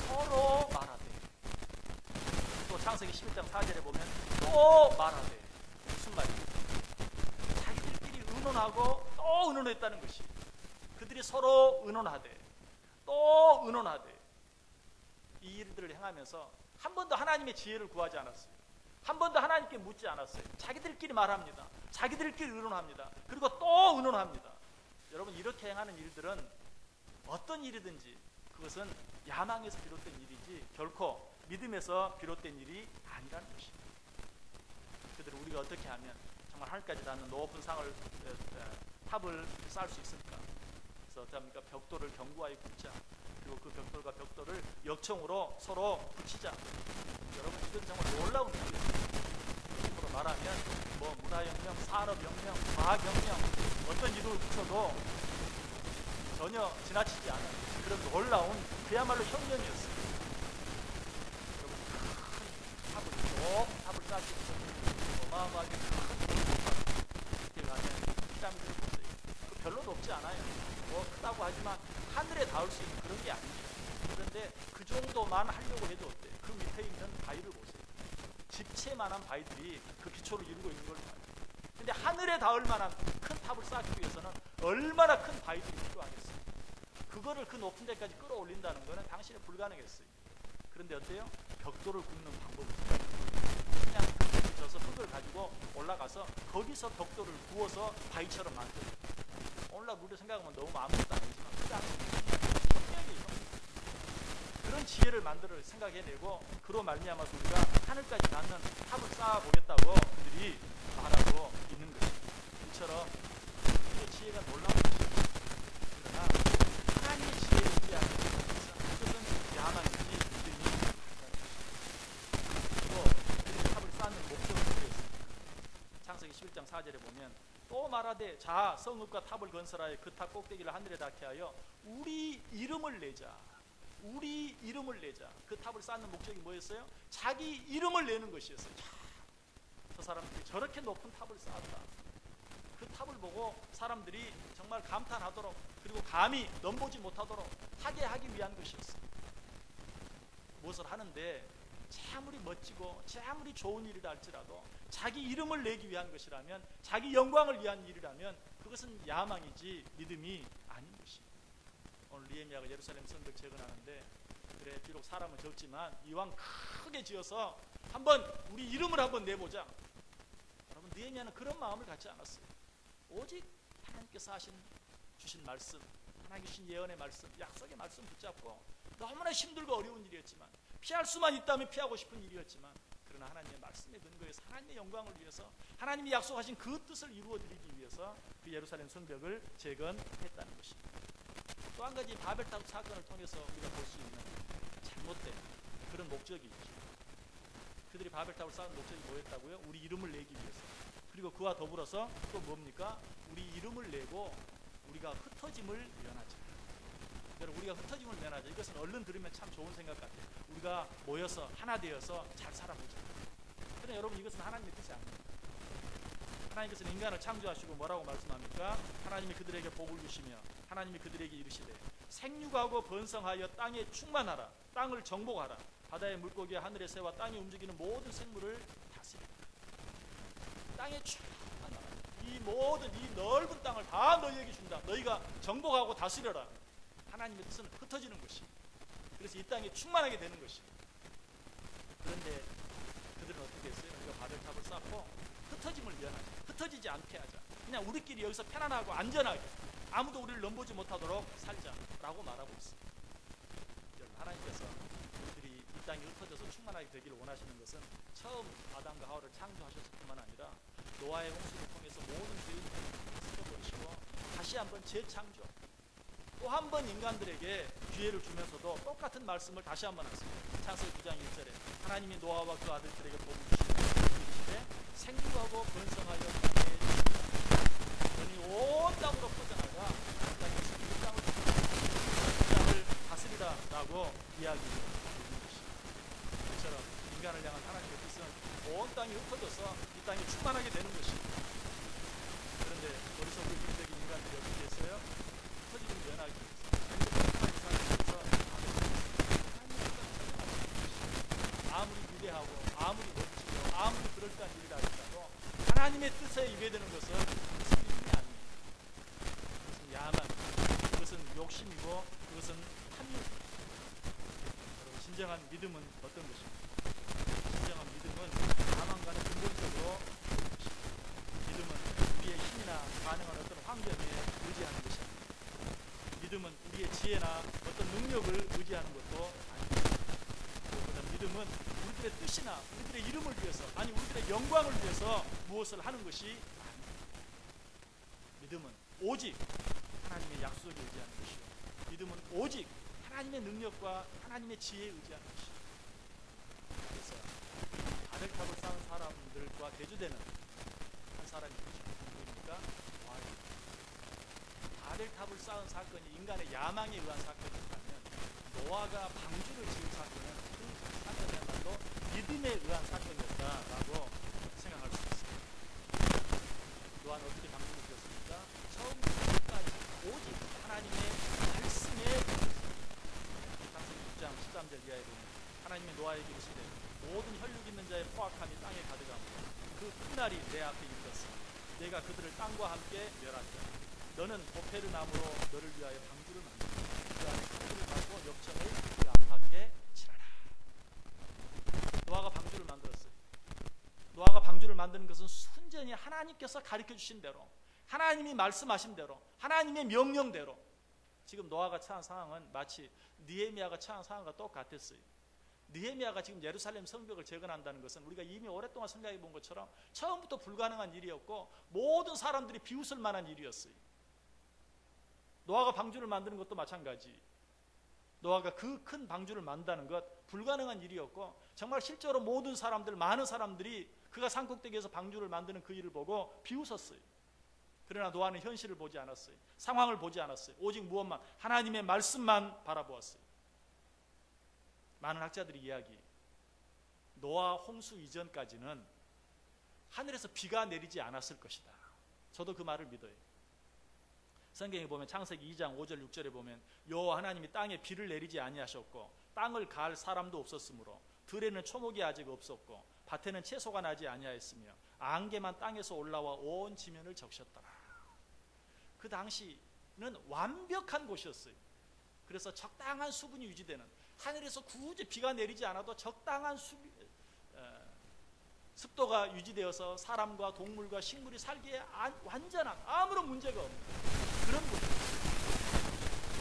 서로 말하되, 또 창세기 11장 4절에 보면 또 말하되. 무슨 말이에요? 자기들끼리 의논하고 또 의논했다는 것이, 그들이 서로 의논하되 또 의논하되, 이 일들을 행하면서 한 번도 하나님의 지혜를 구하지 않았어요. 한 번도 하나님께 묻지 않았어요. 자기들끼리 말합니다. 자기들끼리 의논합니다. 그리고 또 의논합니다. 여러분, 이렇게 행하는 일들은 어떤 일이든지 그것은 야망에서 비롯된 일이지 결코 믿음에서 비롯된 일이 아니라는 것입니다. 그들은 우리가 어떻게 하면 정말 하늘까지 닿는 높은 탑을 쌓을 수 있을까? 그래서 어떻습니까? 벽돌을 견고하게 굽자. 그리고 그 벽돌과 벽돌을 역청으로 서로 붙이자. 여러분, 이건 정말 놀라운 일이에요. 힘으로 말하면 뭐 문화혁명, 산업혁명, 과학혁명, 어떤 이름을 붙여도 전혀 지나치지 않은 그런 놀라운 그야말로 혁명이었어요. 여러분, 큰 탑을, 높은 탑을 쌓기 위해서 어마어마하게 큰 이렇게 가면 피라미드를 보세요. 그 별로 높지 않아요. 뭐 크다고 하지만 하늘에 닿을 수 있는 그런 게 아니죠. 그런데 그 정도만 하려고 해도 어때요? 그 밑에 있는 바위를 보세요. 집채만한 바위들이 그 기초를 이루고 있는 걸 봐요. 근데 하늘에 닿을 만한 큰 탑을 쌓기 위해서는 얼마나 큰 바위들이 필요하겠어요. 그거를 그 높은 데까지 끌어올린다는 것은 당신이 불가능했어요. 그런데 어때요? 벽돌을 굽는 방법을 그냥 흙을 져서 흙을 가지고 올라가서 거기서 벽돌을 구워서 바위처럼 만들어요. 오늘날 우리 생각하면 너무 아무것도 아니지만 그 당시 혁명이에요. 그런 지혜를 만들어 생각해내고 그로 말미암아서 우리가 하늘까지 닿는 탑을 쌓아보겠다고 그들이 말하고 있는 것입니다. 이처럼 우리의 지혜가 놀라운 것입니다. 그러나 하나님의 지혜를 의지하는 그것은 야망이지 믿음이 아니라는 것입니다. 그리고 그들이 탑을 쌓는 목적을 모르겠습니다. 창세기 11장 4절에 보면 또 말하는 말하되 자 성읍과 탑을 건설하여 그 탑 꼭대기를 하늘에 닿게 하여 우리 이름을 내자. 우리 이름을 내자. 그 탑을 쌓는 목적이 뭐였어요? 자기 이름을 내는 것이었어요. 자, 저 사람들이 저렇게 높은 탑을 쌓았다. 그 탑을 보고 사람들이 정말 감탄하도록, 그리고 감히 넘보지 못하도록 하게 하기 위한 것이었어요. 무엇을 하는데 아무리 멋지고 아무리 좋은 일이라 할지라도 자기 이름을 내기 위한 것이라면, 자기 영광을 위한 일이라면 그것은 야망이지 믿음이 아닌 것입니다. 오늘 느헤미야가 예루살렘 성벽 재건하는데, 그래 비록 사람은 적지만 이왕 크게 지어서 한번 우리 이름을 한번 내보자. 여러분, 느헤미야는 그런 마음을 갖지 않았어요. 오직 하나님께서 주신 말씀, 하나님 주신 예언의 말씀, 약속의 말씀 붙잡고, 너무나 힘들고 어려운 일이었지만, 피할 수만 있다면 피하고 싶은 일이었지만, 그러나 하나님의 말씀에 근거해서 하나님의 영광을 위해서, 하나님이 약속하신 그 뜻을 이루어드리기 위해서 그 예루살렘 성벽을 재건했다는 것입니다. 또 한 가지 바벨탑 사건을 통해서 우리가 볼 수 있는 잘못된 그런 목적이 있죠. 그들이 바벨탑을 쌓은 목적이 뭐였다고요? 우리 이름을 내기 위해서. 그리고 그와 더불어서 또 뭡니까? 우리 이름을 내고 우리가 흩어짐을 면하자. 여러분, 우리가 흩어짐을 면하자. 이것은 얼른 들으면 참 좋은 생각 같아요. 우리가 모여서 하나 되어서 잘 살아보자. 그러나 여러분, 이것은 하나님의 뜻이 아닙니다. 하나님께서는 인간을 창조하시고 뭐라고 말씀합니까? 하나님이 그들에게 복을 주시며 하나님이 그들에게 이르시되 생육하고 번성하여 땅에 충만하라. 땅을 정복하라. 바다의 물고기와 하늘의 새와 땅에 움직이는 모든 생물을 다스리라. 땅에 충만하라. 이 모든 이 넓은 땅을 다 너희에게 준다. 너희가 정복하고 다스려라. 하나님의 뜻은 흩어지는 것이. 그래서 이 땅에 충만하게 되는 것이. 그런데 그들은 어떻게 했어요? 우리가 바벨탑을 쌓고 흩어짐을 면하자. 흩어지지 않게 하자. 그냥 우리끼리 여기서 편안하고 안전하게, 아무도 우리를 넘보지 못하도록 살자라고 말하고 있습니다. 여러분, 하나님께서 우리들이 이 땅에 흩어져서 충만하게 되기를 원하시는 것은 처음 아담과 하와를 창조하셨을 뿐만 아니라 노아의 홍수를 통해서 모든 죄인들을 쓸어버리시고 다시 한번 재창조, 또 한 번 인간들에게 기회를 주면서도 똑같은 말씀을 다시 한번 하십니다. 창세기 9장 1절에 하나님이 노아와 그 아들들에게 복을 주시되 생육하고 번성하여 땅에 너희 온 땅으로 퍼져나가 이 땅을 다스리라라고 이야기하는 것입니다. 이처럼 인간을 향한 하나님의 뜻은 온 땅이 흩어져서 이 땅이 충만하게 되는 것입니다. 그런데 어리석고 유리적인 인간들이 어떻게 했어요? 흩어지는 면하기 위해서 아무리 위대하고 아무리 멋지고 아무리 그럴듯한 일이라 할지라도 하나님의 뜻에 임해되는 것은 그것은 믿음이 아니에요. 그것은 야망, 그것은 욕심이고 그것은 탐욕입니다. 여러분, 진정한 믿음은 어떤 것입니까? 진정한 믿음은 야망과는 근본적으로 다른 것입니다. 믿음은 우리의 힘이나 가능한 어떤 환경에 의지하는 것이 아닙니다. 믿음은 우리의 지혜나 어떤 능력을 의지하는 것도 아닙니다. 믿음은 우리들의 뜻이나 우리들의 이름을 위해서, 아니 우리들의 영광을 위해서 무엇을 하는 것이 아닙니다. 믿음은 오직 하나님의 약속에 의지하는 것이요, 믿음은 오직 하나님의 능력과 하나님의 지혜에 의지하는 것이요. 그래서 바벨탑을 쌓은 사람들과 대조되는 한 사람이 누구입니까? 노아입니다. 바벨탑을 쌓은 사건이 인간의 야망에 의한 사건이라면 노아가 방주를 지은 사건은 그 사건이야말로 믿음에 의한 사건이었다라고 생각할 수 있습니다. 노아는 어떻게 방주를 지었습니까? 처음부터 끝까지 오직 하나님의 말씀에 창세기 6장 13절 이하에 보면 하나님의 노아에게 이르시되 모든 혈육 있는 자의 포악함이 땅에 가득하므로 그 그날이 내 앞에 이르렀으니 내가 그들을 땅과 함께 멸하리라. 너는 보페르 나무로 너를 위하여 방주를 만들고 그 안에 강물을 밟고 역청을 그 안팎에 칠하라. 노아가 방주를 만들었어요. 노아가 방주를 만드는 것은 순전히 하나님께서 가르쳐 주신 대로, 하나님이 말씀하신 대로, 하나님의 명령대로. 지금 노아가 처한 상황은 마치 느헤미야가 처한 상황과 똑같았어요. 느헤미야가 지금 예루살렘 성벽을 재건한다는 것은 우리가 이미 오랫동안 생각해 본 것처럼 처음부터 불가능한 일이었고 모든 사람들이 비웃을 만한 일이었어요. 노아가 방주를 만드는 것도 마찬가지. 노아가 그 큰 방주를 만든다는 것 불가능한 일이었고 정말 실제로 모든 사람들, 많은 사람들이 그가 산꼭대기에서 방주를 만드는 그 일을 보고 비웃었어요. 그러나 노아는 현실을 보지 않았어요. 상황을 보지 않았어요. 오직 무엇만? 하나님의 말씀만 바라보았어요. 많은 학자들이 이야기해요. 노아 홍수 이전까지는 하늘에서 비가 내리지 않았을 것이다. 저도 그 말을 믿어요. 성경에 보면 창세기 2장 5절 6절에 보면 여호와 하나님이 땅에 비를 내리지 아니하셨고 땅을 갈 사람도 없었으므로 들에는 초목이 아직 없었고 밭에는 채소가 나지 아니하였으며 안개만 땅에서 올라와 온 지면을 적셨더라. 그 당시는 완벽한 곳이었어요. 그래서 적당한 수분이 유지되는, 하늘에서 굳이 비가 내리지 않아도 적당한 습도가 유지되어서 사람과 동물과 식물이 살기에 완전한, 아무런 문제가 없는 그런 곳이었어요.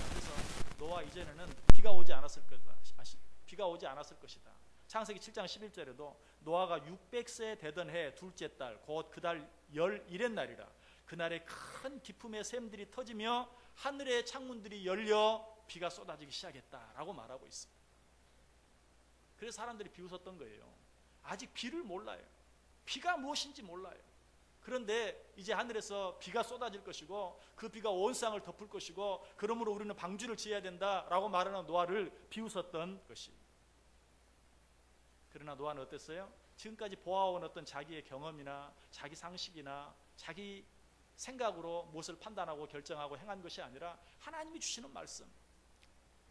그래서 노아 이전에는 비가 오지 않았을 것이다. 창세기 7장 11절에도 노아가 600세 되던 해 둘째 달 곧 그달 11의 날이라. 그날에 큰 기품의 샘들이 터지며 하늘의 창문들이 열려 비가 쏟아지기 시작했다라고 말하고 있습니다. 그래서 사람들이 비웃었던 거예요. 아직 비를 몰라요. 비가 무엇인지 몰라요. 그런데 이제 하늘에서 비가 쏟아질 것이고 그 비가 온 땅을 덮을 것이고 그러므로 우리는 방주를 지어야 된다라고 말하는 노아를 비웃었던 것이. 그러나 노아는 어땠어요? 지금까지 보아온 어떤 자기의 경험이나 자기 상식이나 자기 생각으로 무엇을 판단하고 결정하고 행한 것이 아니라 하나님이 주시는 말씀,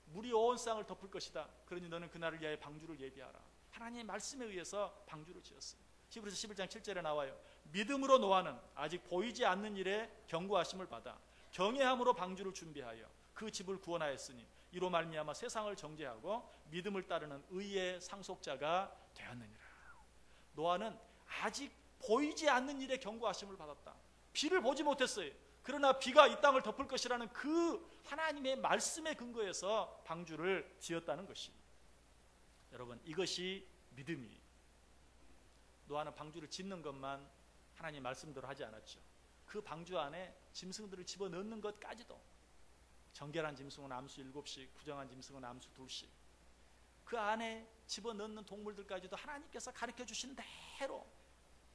물이 온 땅을 덮을 것이다. 그러니 너는 그날을 위하여 방주를 예비하라. 하나님의 말씀에 의해서 방주를 지었어요. 히브리서 11장 7절에 나와요. 믿음으로 노아는 아직 보이지 않는 일에 경고하심을 받아 경외함으로 방주를 준비하여 그 집을 구원하였으니 이로 말미암아 세상을 정죄하고 믿음을 따르는 의의 상속자가 되었느니라. 노아는 아직 보이지 않는 일에 경고하심을 받았다. 비를 보지 못했어요. 그러나 비가 이 땅을 덮을 것이라는 그 하나님의 말씀에 근거해서 방주를 지었다는 것이. 여러분, 이것이 믿음이에요. 노아는 방주를 짓는 것만 하나님 말씀대로 하지 않았죠. 그 방주 안에 짐승들을 집어넣는 것까지도, 정결한 짐승은 암수 7씩, 부정한 짐승은 암수 2씩, 그 안에 집어넣는 동물들까지도 하나님께서 가르쳐 주신 대로.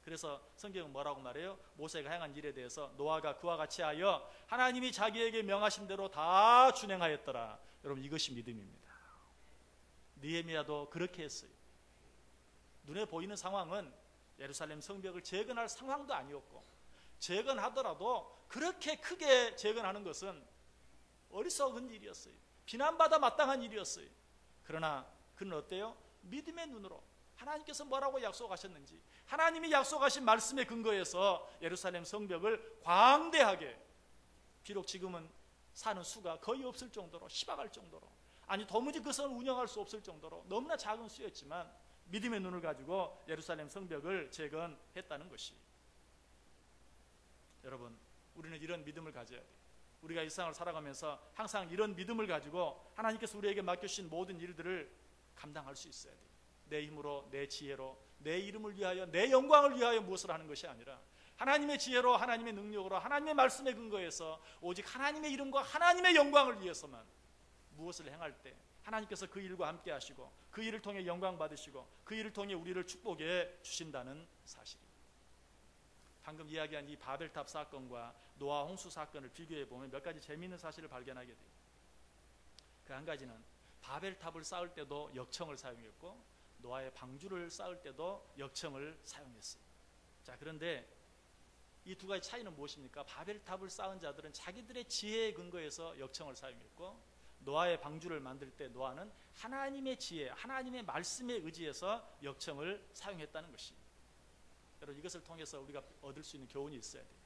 그래서 성경은 뭐라고 말해요? 모세가 행한 일에 대해서 노아가 그와 같이 하여 하나님이 자기에게 명하신 대로 다 준행하였더라. 여러분, 이것이 믿음입니다. 느헤미야도 그렇게 했어요. 눈에 보이는 상황은 예루살렘 성벽을 재건할 상황도 아니었고, 재건하더라도 그렇게 크게 재건하는 것은 어리석은 일이었어요. 비난받아 마땅한 일이었어요. 그러나 그는 어때요? 믿음의 눈으로 하나님께서 뭐라고 약속하셨는지, 하나님이 약속하신 말씀에 근거해서 예루살렘 성벽을 광대하게, 비록 지금은 사는 수가 거의 없을 정도로, 희박할 정도로, 아니 도무지 그 성을 운영할 수 없을 정도로 너무나 작은 수였지만 믿음의 눈을 가지고 예루살렘 성벽을 재건했다는 것이. 여러분, 우리는 이런 믿음을 가져야 돼요. 우리가 일상을 살아가면서 항상 이런 믿음을 가지고 하나님께서 우리에게 맡겨주신 모든 일들을 감당할 수 있어야 돼요. 내 힘으로, 내 지혜로, 내 이름을 위하여, 내 영광을 위하여 무엇을 하는 것이 아니라 하나님의 지혜로, 하나님의 능력으로, 하나님의 말씀에 근거해서 오직 하나님의 이름과 하나님의 영광을 위해서만 무엇을 행할 때 하나님께서 그 일과 함께 하시고 그 일을 통해 영광 받으시고 그 일을 통해 우리를 축복해 주신다는 사실입니다. 방금 이야기한 이 바벨탑 사건과 노아 홍수 사건을 비교해 보면 몇 가지 재미있는 사실을 발견하게 돼요. 그 한 가지는 바벨탑을 쌓을 때도 역청을 사용했고 노아의 방주를 쌓을 때도 역청을 사용했어요. 자, 그런데 이 두 가지 차이는 무엇입니까? 바벨탑을 쌓은 자들은 자기들의 지혜에 근거해서 역청을 사용했고, 노아의 방주를 만들 때 노아는 하나님의 지혜, 하나님의 말씀에 의지해서 역청을 사용했다는 것입니다. 여러분, 이것을 통해서 우리가 얻을 수 있는 교훈이 있어야 돼요.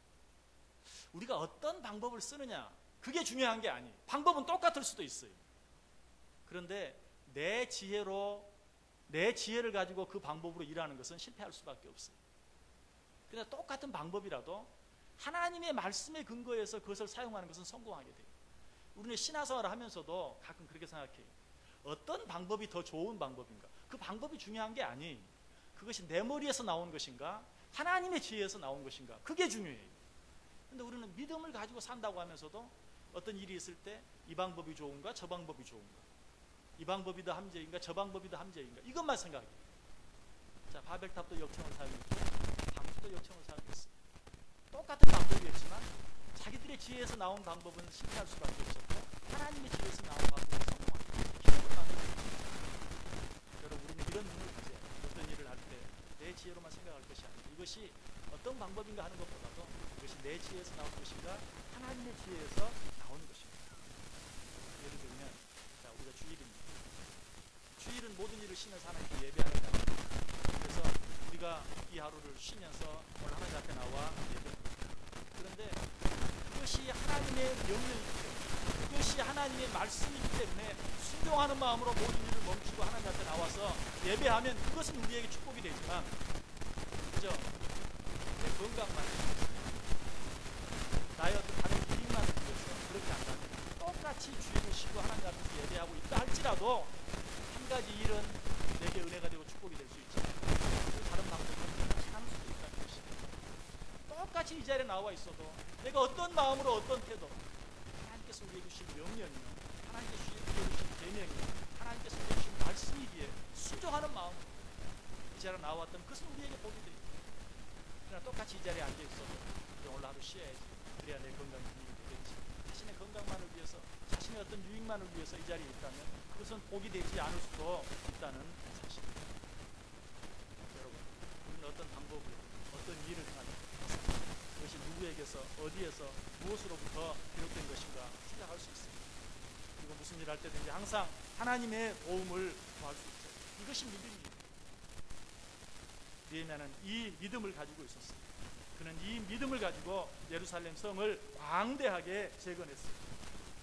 우리가 어떤 방법을 쓰느냐, 그게 중요한 게 아니에요. 방법은 똑같을 수도 있어요. 그런데 내 지혜를 가지고 그 방법으로 일하는 것은 실패할 수밖에 없어요. 그냥 똑같은 방법이라도 하나님의 말씀에 근거해서 그것을 사용하는 것은 성공하게 돼요. 우리는 신앙생활을 하면서도 가끔 그렇게 생각해요. 어떤 방법이 더 좋은 방법인가? 그 방법이 중요한 게 아니에요. 그것이 내 머리에서 나온 것인가? 하나님의 지혜에서 나온 것인가? 그게 중요해요. 그런데 우리는 믿음을 가지고 산다고 하면서도 어떤 일이 있을 때 이 방법이 좋은가? 저 방법이 좋은가? 이 방법이 더 함재인가? 저 방법이 더 함재인가? 이것만 생각해요. 자, 바벨탑도 역청을 사용했고 방주도 역청을 사용했어요. 똑같은 방법이었지만 자기들의 지혜에서 나온 방법은 실패할 수밖에 없었고 하나님의 지혜에서 나온 방법은 성공합니다. 기록을 만듭니다. 여러분, 우리는 이런 눈을 가져야 해요. 어떤 일을 할 때 내 지혜로만 생각할 것이 아니라 이것이 어떤 방법인가 하는 것보다도 이것이 내 지혜에서 나온 것인가 하나님의 지혜에서 나오는 것입니다. 예를 들면 우리가 주일입니다. 주일은 모든 일을 쉬면서 하나님께 예배하는 날입니다. 그래서 우리가 이 하루를 쉬면서 오늘 하나님 앞에 나와 예배합니다. 그런데 그것이 하나님의 명령이기 때문에, 그것이 하나님의 말씀이기 때문에 순종하는 마음으로 모든 일을 멈추고 하나님 앞에 나와서 예배하면 그것은 우리에게 축복이 되지만, 그죠? 내 건강만, 나의 어떤 다른 일만 위해서 그렇게 한다면 똑같이 주일을 쉬고 하나님 앞에서 예배하고 있다 할지라도 한 가지 일은 내게 은혜가 되고 축복이 될 수 있지만 다른 방법은 않을 수도 있다는 것입니다. 똑같이 이 자리에 나와 있어도 내가 어떤 마음으로 어떤 태도로 하나님께서 우리에게 주신 명령이요, 하나님께서 우리에게 주신 계명이요, 하나님께서 우리에게 주신 말씀이기에 순종하는 마음으로 이 자리에 나왔던 그것은 우리에게 복이 됩니다. 그러나 똑같이 이 자리에 앉아 있어도 오늘 하루 쉬어야지, 그래야 내 건강이 되겠지, 자신의 건강만을 위해서, 자신의 어떤 유익만을 위해서 이 자리에 있다면 그것은 복이 되지 않을 수도 있다는 사실입니다. 여러분, 우리는 어떤 방법으로 어떤 일을 하는 그것이 누구에게서 어디에서 무엇으로부터 비롯된 것인가 생각할 수 있습니다. 그리고 무슨 일을 할 때든지 항상 하나님의 도움을 구할 수 있어요. 이것이 믿음입니다. 느헤미야는 이 믿음을 가지고 있었습니다. 그는 이 믿음을 가지고 예루살렘 성을 광대하게 재건했습니다.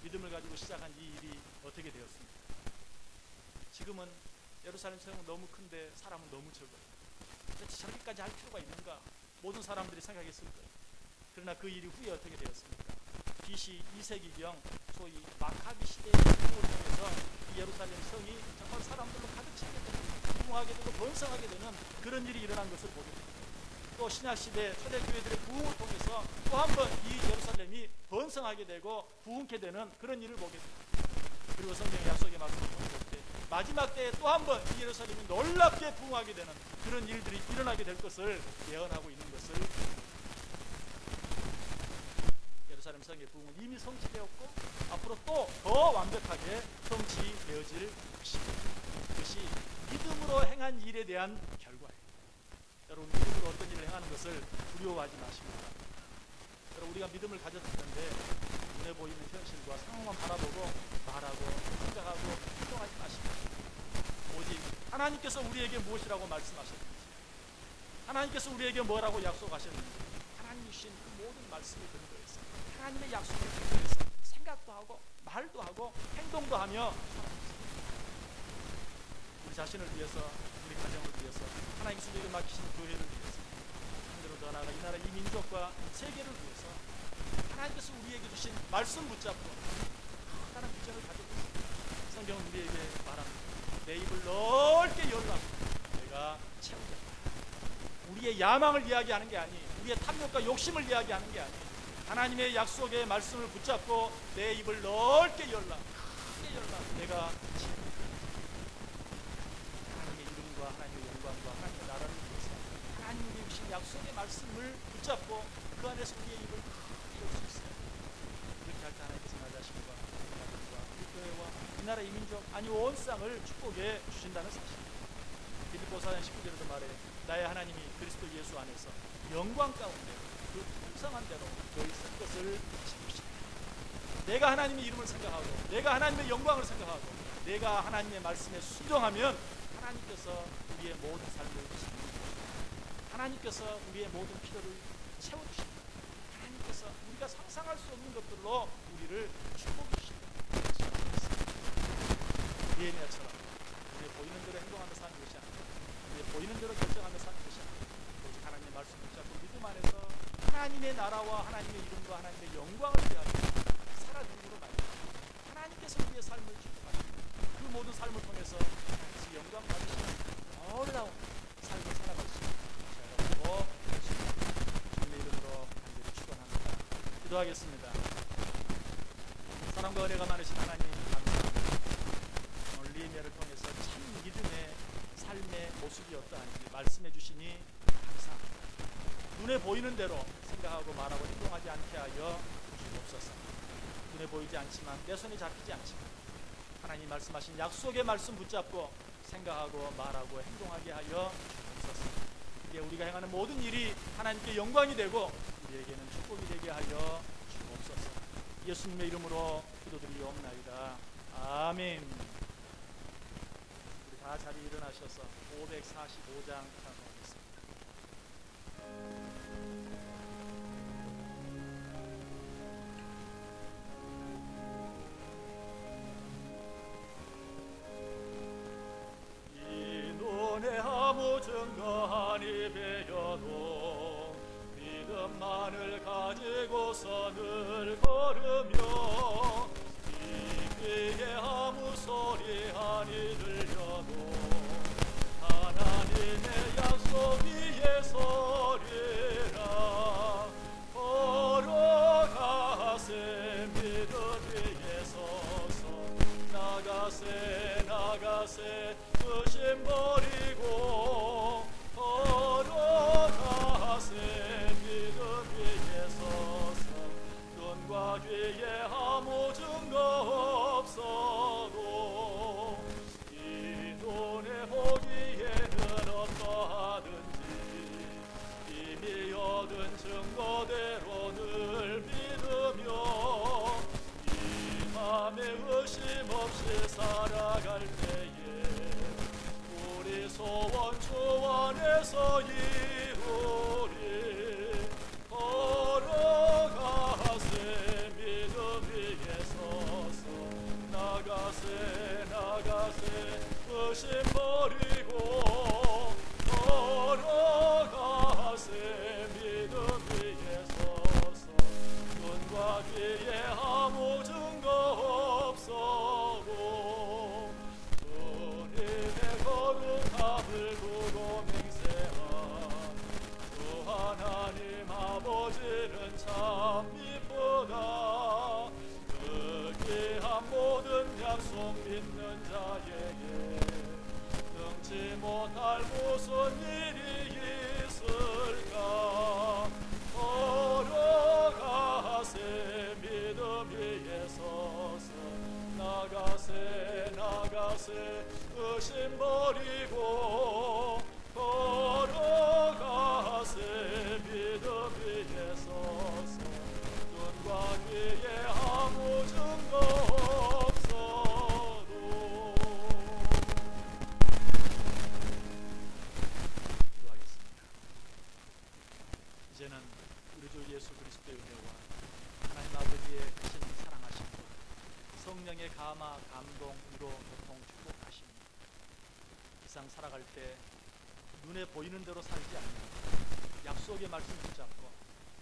믿음을 가지고 시작한 이 일이 어떻게 되었습니까? 지금은 예루살렘 성은 너무 큰데 사람은 너무 적어요. 도대체 저렇게까지 할 필요가 있는가? 모든 사람들이 생각했을 거예요. 그러나 그 일이 후에 어떻게 되었습니까? BC 2세기경 소위 마카비 시대의 행동을 통해서 이 예루살렘 성이 정말 사람들로 가득 차게 되고 부흥하게 되고 번성하게 되는 그런 일이 일어난 것을 보게 됩니다. 또 신약시대 초대교회들의 부흥을 통해서 또 한 번 이 예루살렘이 번성하게 되고 부흥케 되는 그런 일을 보게 됩니다. 그리고 성경의 약속의 말씀을 볼 때 마지막 때에 또 한 번 이 예루살렘이 놀랍게 부흥하게 되는 그런 일들이 일어나게 될 것을 예언하고 있는 것을, 예루살렘 성의 부흥은 이미 성취되었고 앞으로 또 더 완벽하게 성취되어질 것입니다. 그것이 믿음으로 행한 일에 대한 결과예요. 여러분, 믿음으로 어떤 일을 행하는 것을 두려워하지 마십니다. 여러분, 우리가 믿음을 가졌는데 눈에 보이는 현실과 상황만 바라보고 말하고 생각하고 행동하지 마십니다. 오직 하나님께서 우리에게 무엇이라고 말씀하셨는지, 하나님께서 우리에게 뭐라고 약속하셨는지, 하나님이 주신 그 모든 말씀을 근거해서, 하나님의 약속을 근거해서 생각도 하고 말도 하고 행동도 하며 살아갑시다. 우리 자신을 위해서, 우리 가정을 위해서, 하나님께서 우리에게 맡기신 교회를 위해서, 한대로 더 나아가 이 나라 이 민족과 세계를 위해서 하나님께서 우리에게 주신 말씀 붙잡고 다른 비전을 가지고 있습니다. 성경은 우리에게 말합니다. 내 입을 넓게 열라 내가 채우겠다. 우리의 야망을 이야기하는 게 아니, 우리의 탐욕과 욕심을 이야기하는 게 아니, 하나님의 약속의 말씀을 붙잡고 내 입을 넓게 열라, 크게 열라, 내가 채우겠다. 하나님의 이름과 하나님의 영광과 하나님의 나라를 위해서 하나님의 주신 약속의 말씀을 붙잡고 그 안에서 우리의 입을 크게 열 수 있어요. 그렇게 할 때 하나님께서 나 자신과 우리 교회와 이 나라 이 민족, 아니 온 세상을 축복해 주신다는 사실입니다. 빌립보서 4장 19절에도 말해 나의 하나님이 그리스도 예수 안에서 영광 가운데 그 풍성한 대로 너희 쓴 것을 지키시다. 내가 하나님의 이름을 생각하고 내가 하나님의 영광을 생각하고 내가 하나님의 말씀에 순종하면 하나님께서 우리의 모든 삶을 지키십니다. 하나님께서 우리의 모든 필요를 채워주십니다. 하나님께서 우리가 상상할 수 없는 것들로 우리를 축복해 주십니다. 느헤미야처럼 우리의 보이는 대로 행동하며 사는 것이 아니라 우리의 보이는 대로 결정하며 사는 것이 아니라 오직 하나님의 말씀을 붙잡고 믿음 안에서 하나님의 나라와 하나님의 이름과 하나님의 영광을 위하여 살아줌으로 말미암아 하나님께서 우리의 삶을 축복하시고 그 모든 삶을 통해서 하나님께서 영광 받으시는 놀라운 삶을 살아갈 수 있는 더 주님의 이름으로 간절히 축원합니다. 기도하겠습니다. 사랑과 은혜가 많으신 하나님 감사합니다. 오늘 느헤미야를 통해서 참 믿음의 삶의 모습이 어떠한지 말씀해 주시니 감사합니다. 눈에 보이는 대로 생각하고 말하고 행동하지 않게 하여 주옵소서. 눈에 보이지 않지만 내 손에 잡히지 않지만 하나님 말씀하신 약속의 말씀 붙잡고 생각하고 말하고 행동하게 하여 주옵소서. 이게 우리가 행하는 모든 일이 하나님께 영광이 되고 우리에게는 축복이 되게 하여 주옵소서. 예수님의 이름으로 기도드리옵나이다. 아멘. 우리 다 자리 일어나셔서 545장 찬송하겠습니다. 이 눈에 아무 증거하니 배여도 믿음만을 가지고서 늘 걸으며 이 귀에 아무 소리 아니 들려도 하나님의 약속 위에 서리라. 걸어가세 믿음 위에 서서 나가세 나가세 의심 버리고 걸어가세 믿음 위에 서서 눈과 귀에 아무 증거 없어도 이 눈에 보기에는 어떠하든지 이미 얻은 증거대로 늘 믿으며 이 맘에 의심 없이 살아갈 때에 우리 소원 주 안에서 이루리. 걸어가세 믿음 위에 서서 나가세 나가세 의심 버리고 걸어가세 믿음 위에 서서 눈과 귀에 아무 증거 없어도 주님의 거룩함을 두고 맹세한 주 하나님 아버지는 참 이쁘다. 그 귀한 모든 약속 믿는 자에게 능치 못할 무슨 일이 있을까. 걸어가세 믿음 위에 서서 나가세 나가세 의심 버리고 걸어가세 믿음 위에 서서 눈과 귀에 아무 증거 없어도. 기도하겠습니다. 이제는 우리 주 예수 그리스도의 은혜와 하나님 아버지의 크신 사랑하심과 성령의 감화 감동으로 보통 축복하십니다. 이 세상 살아갈 때 눈에 보이는 대로 살지 않는 약속의 말씀 붙잡고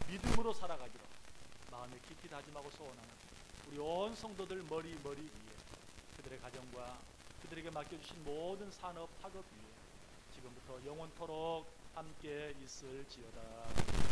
믿음으로 살아가기로 마음에 깊이 다짐하고 소원하는 우리 온 성도들 머리 위에 그들의 가정과 그들에게 맡겨주신 모든 산업 학업 위에 지금부터 영원토록 함께 있을지어다.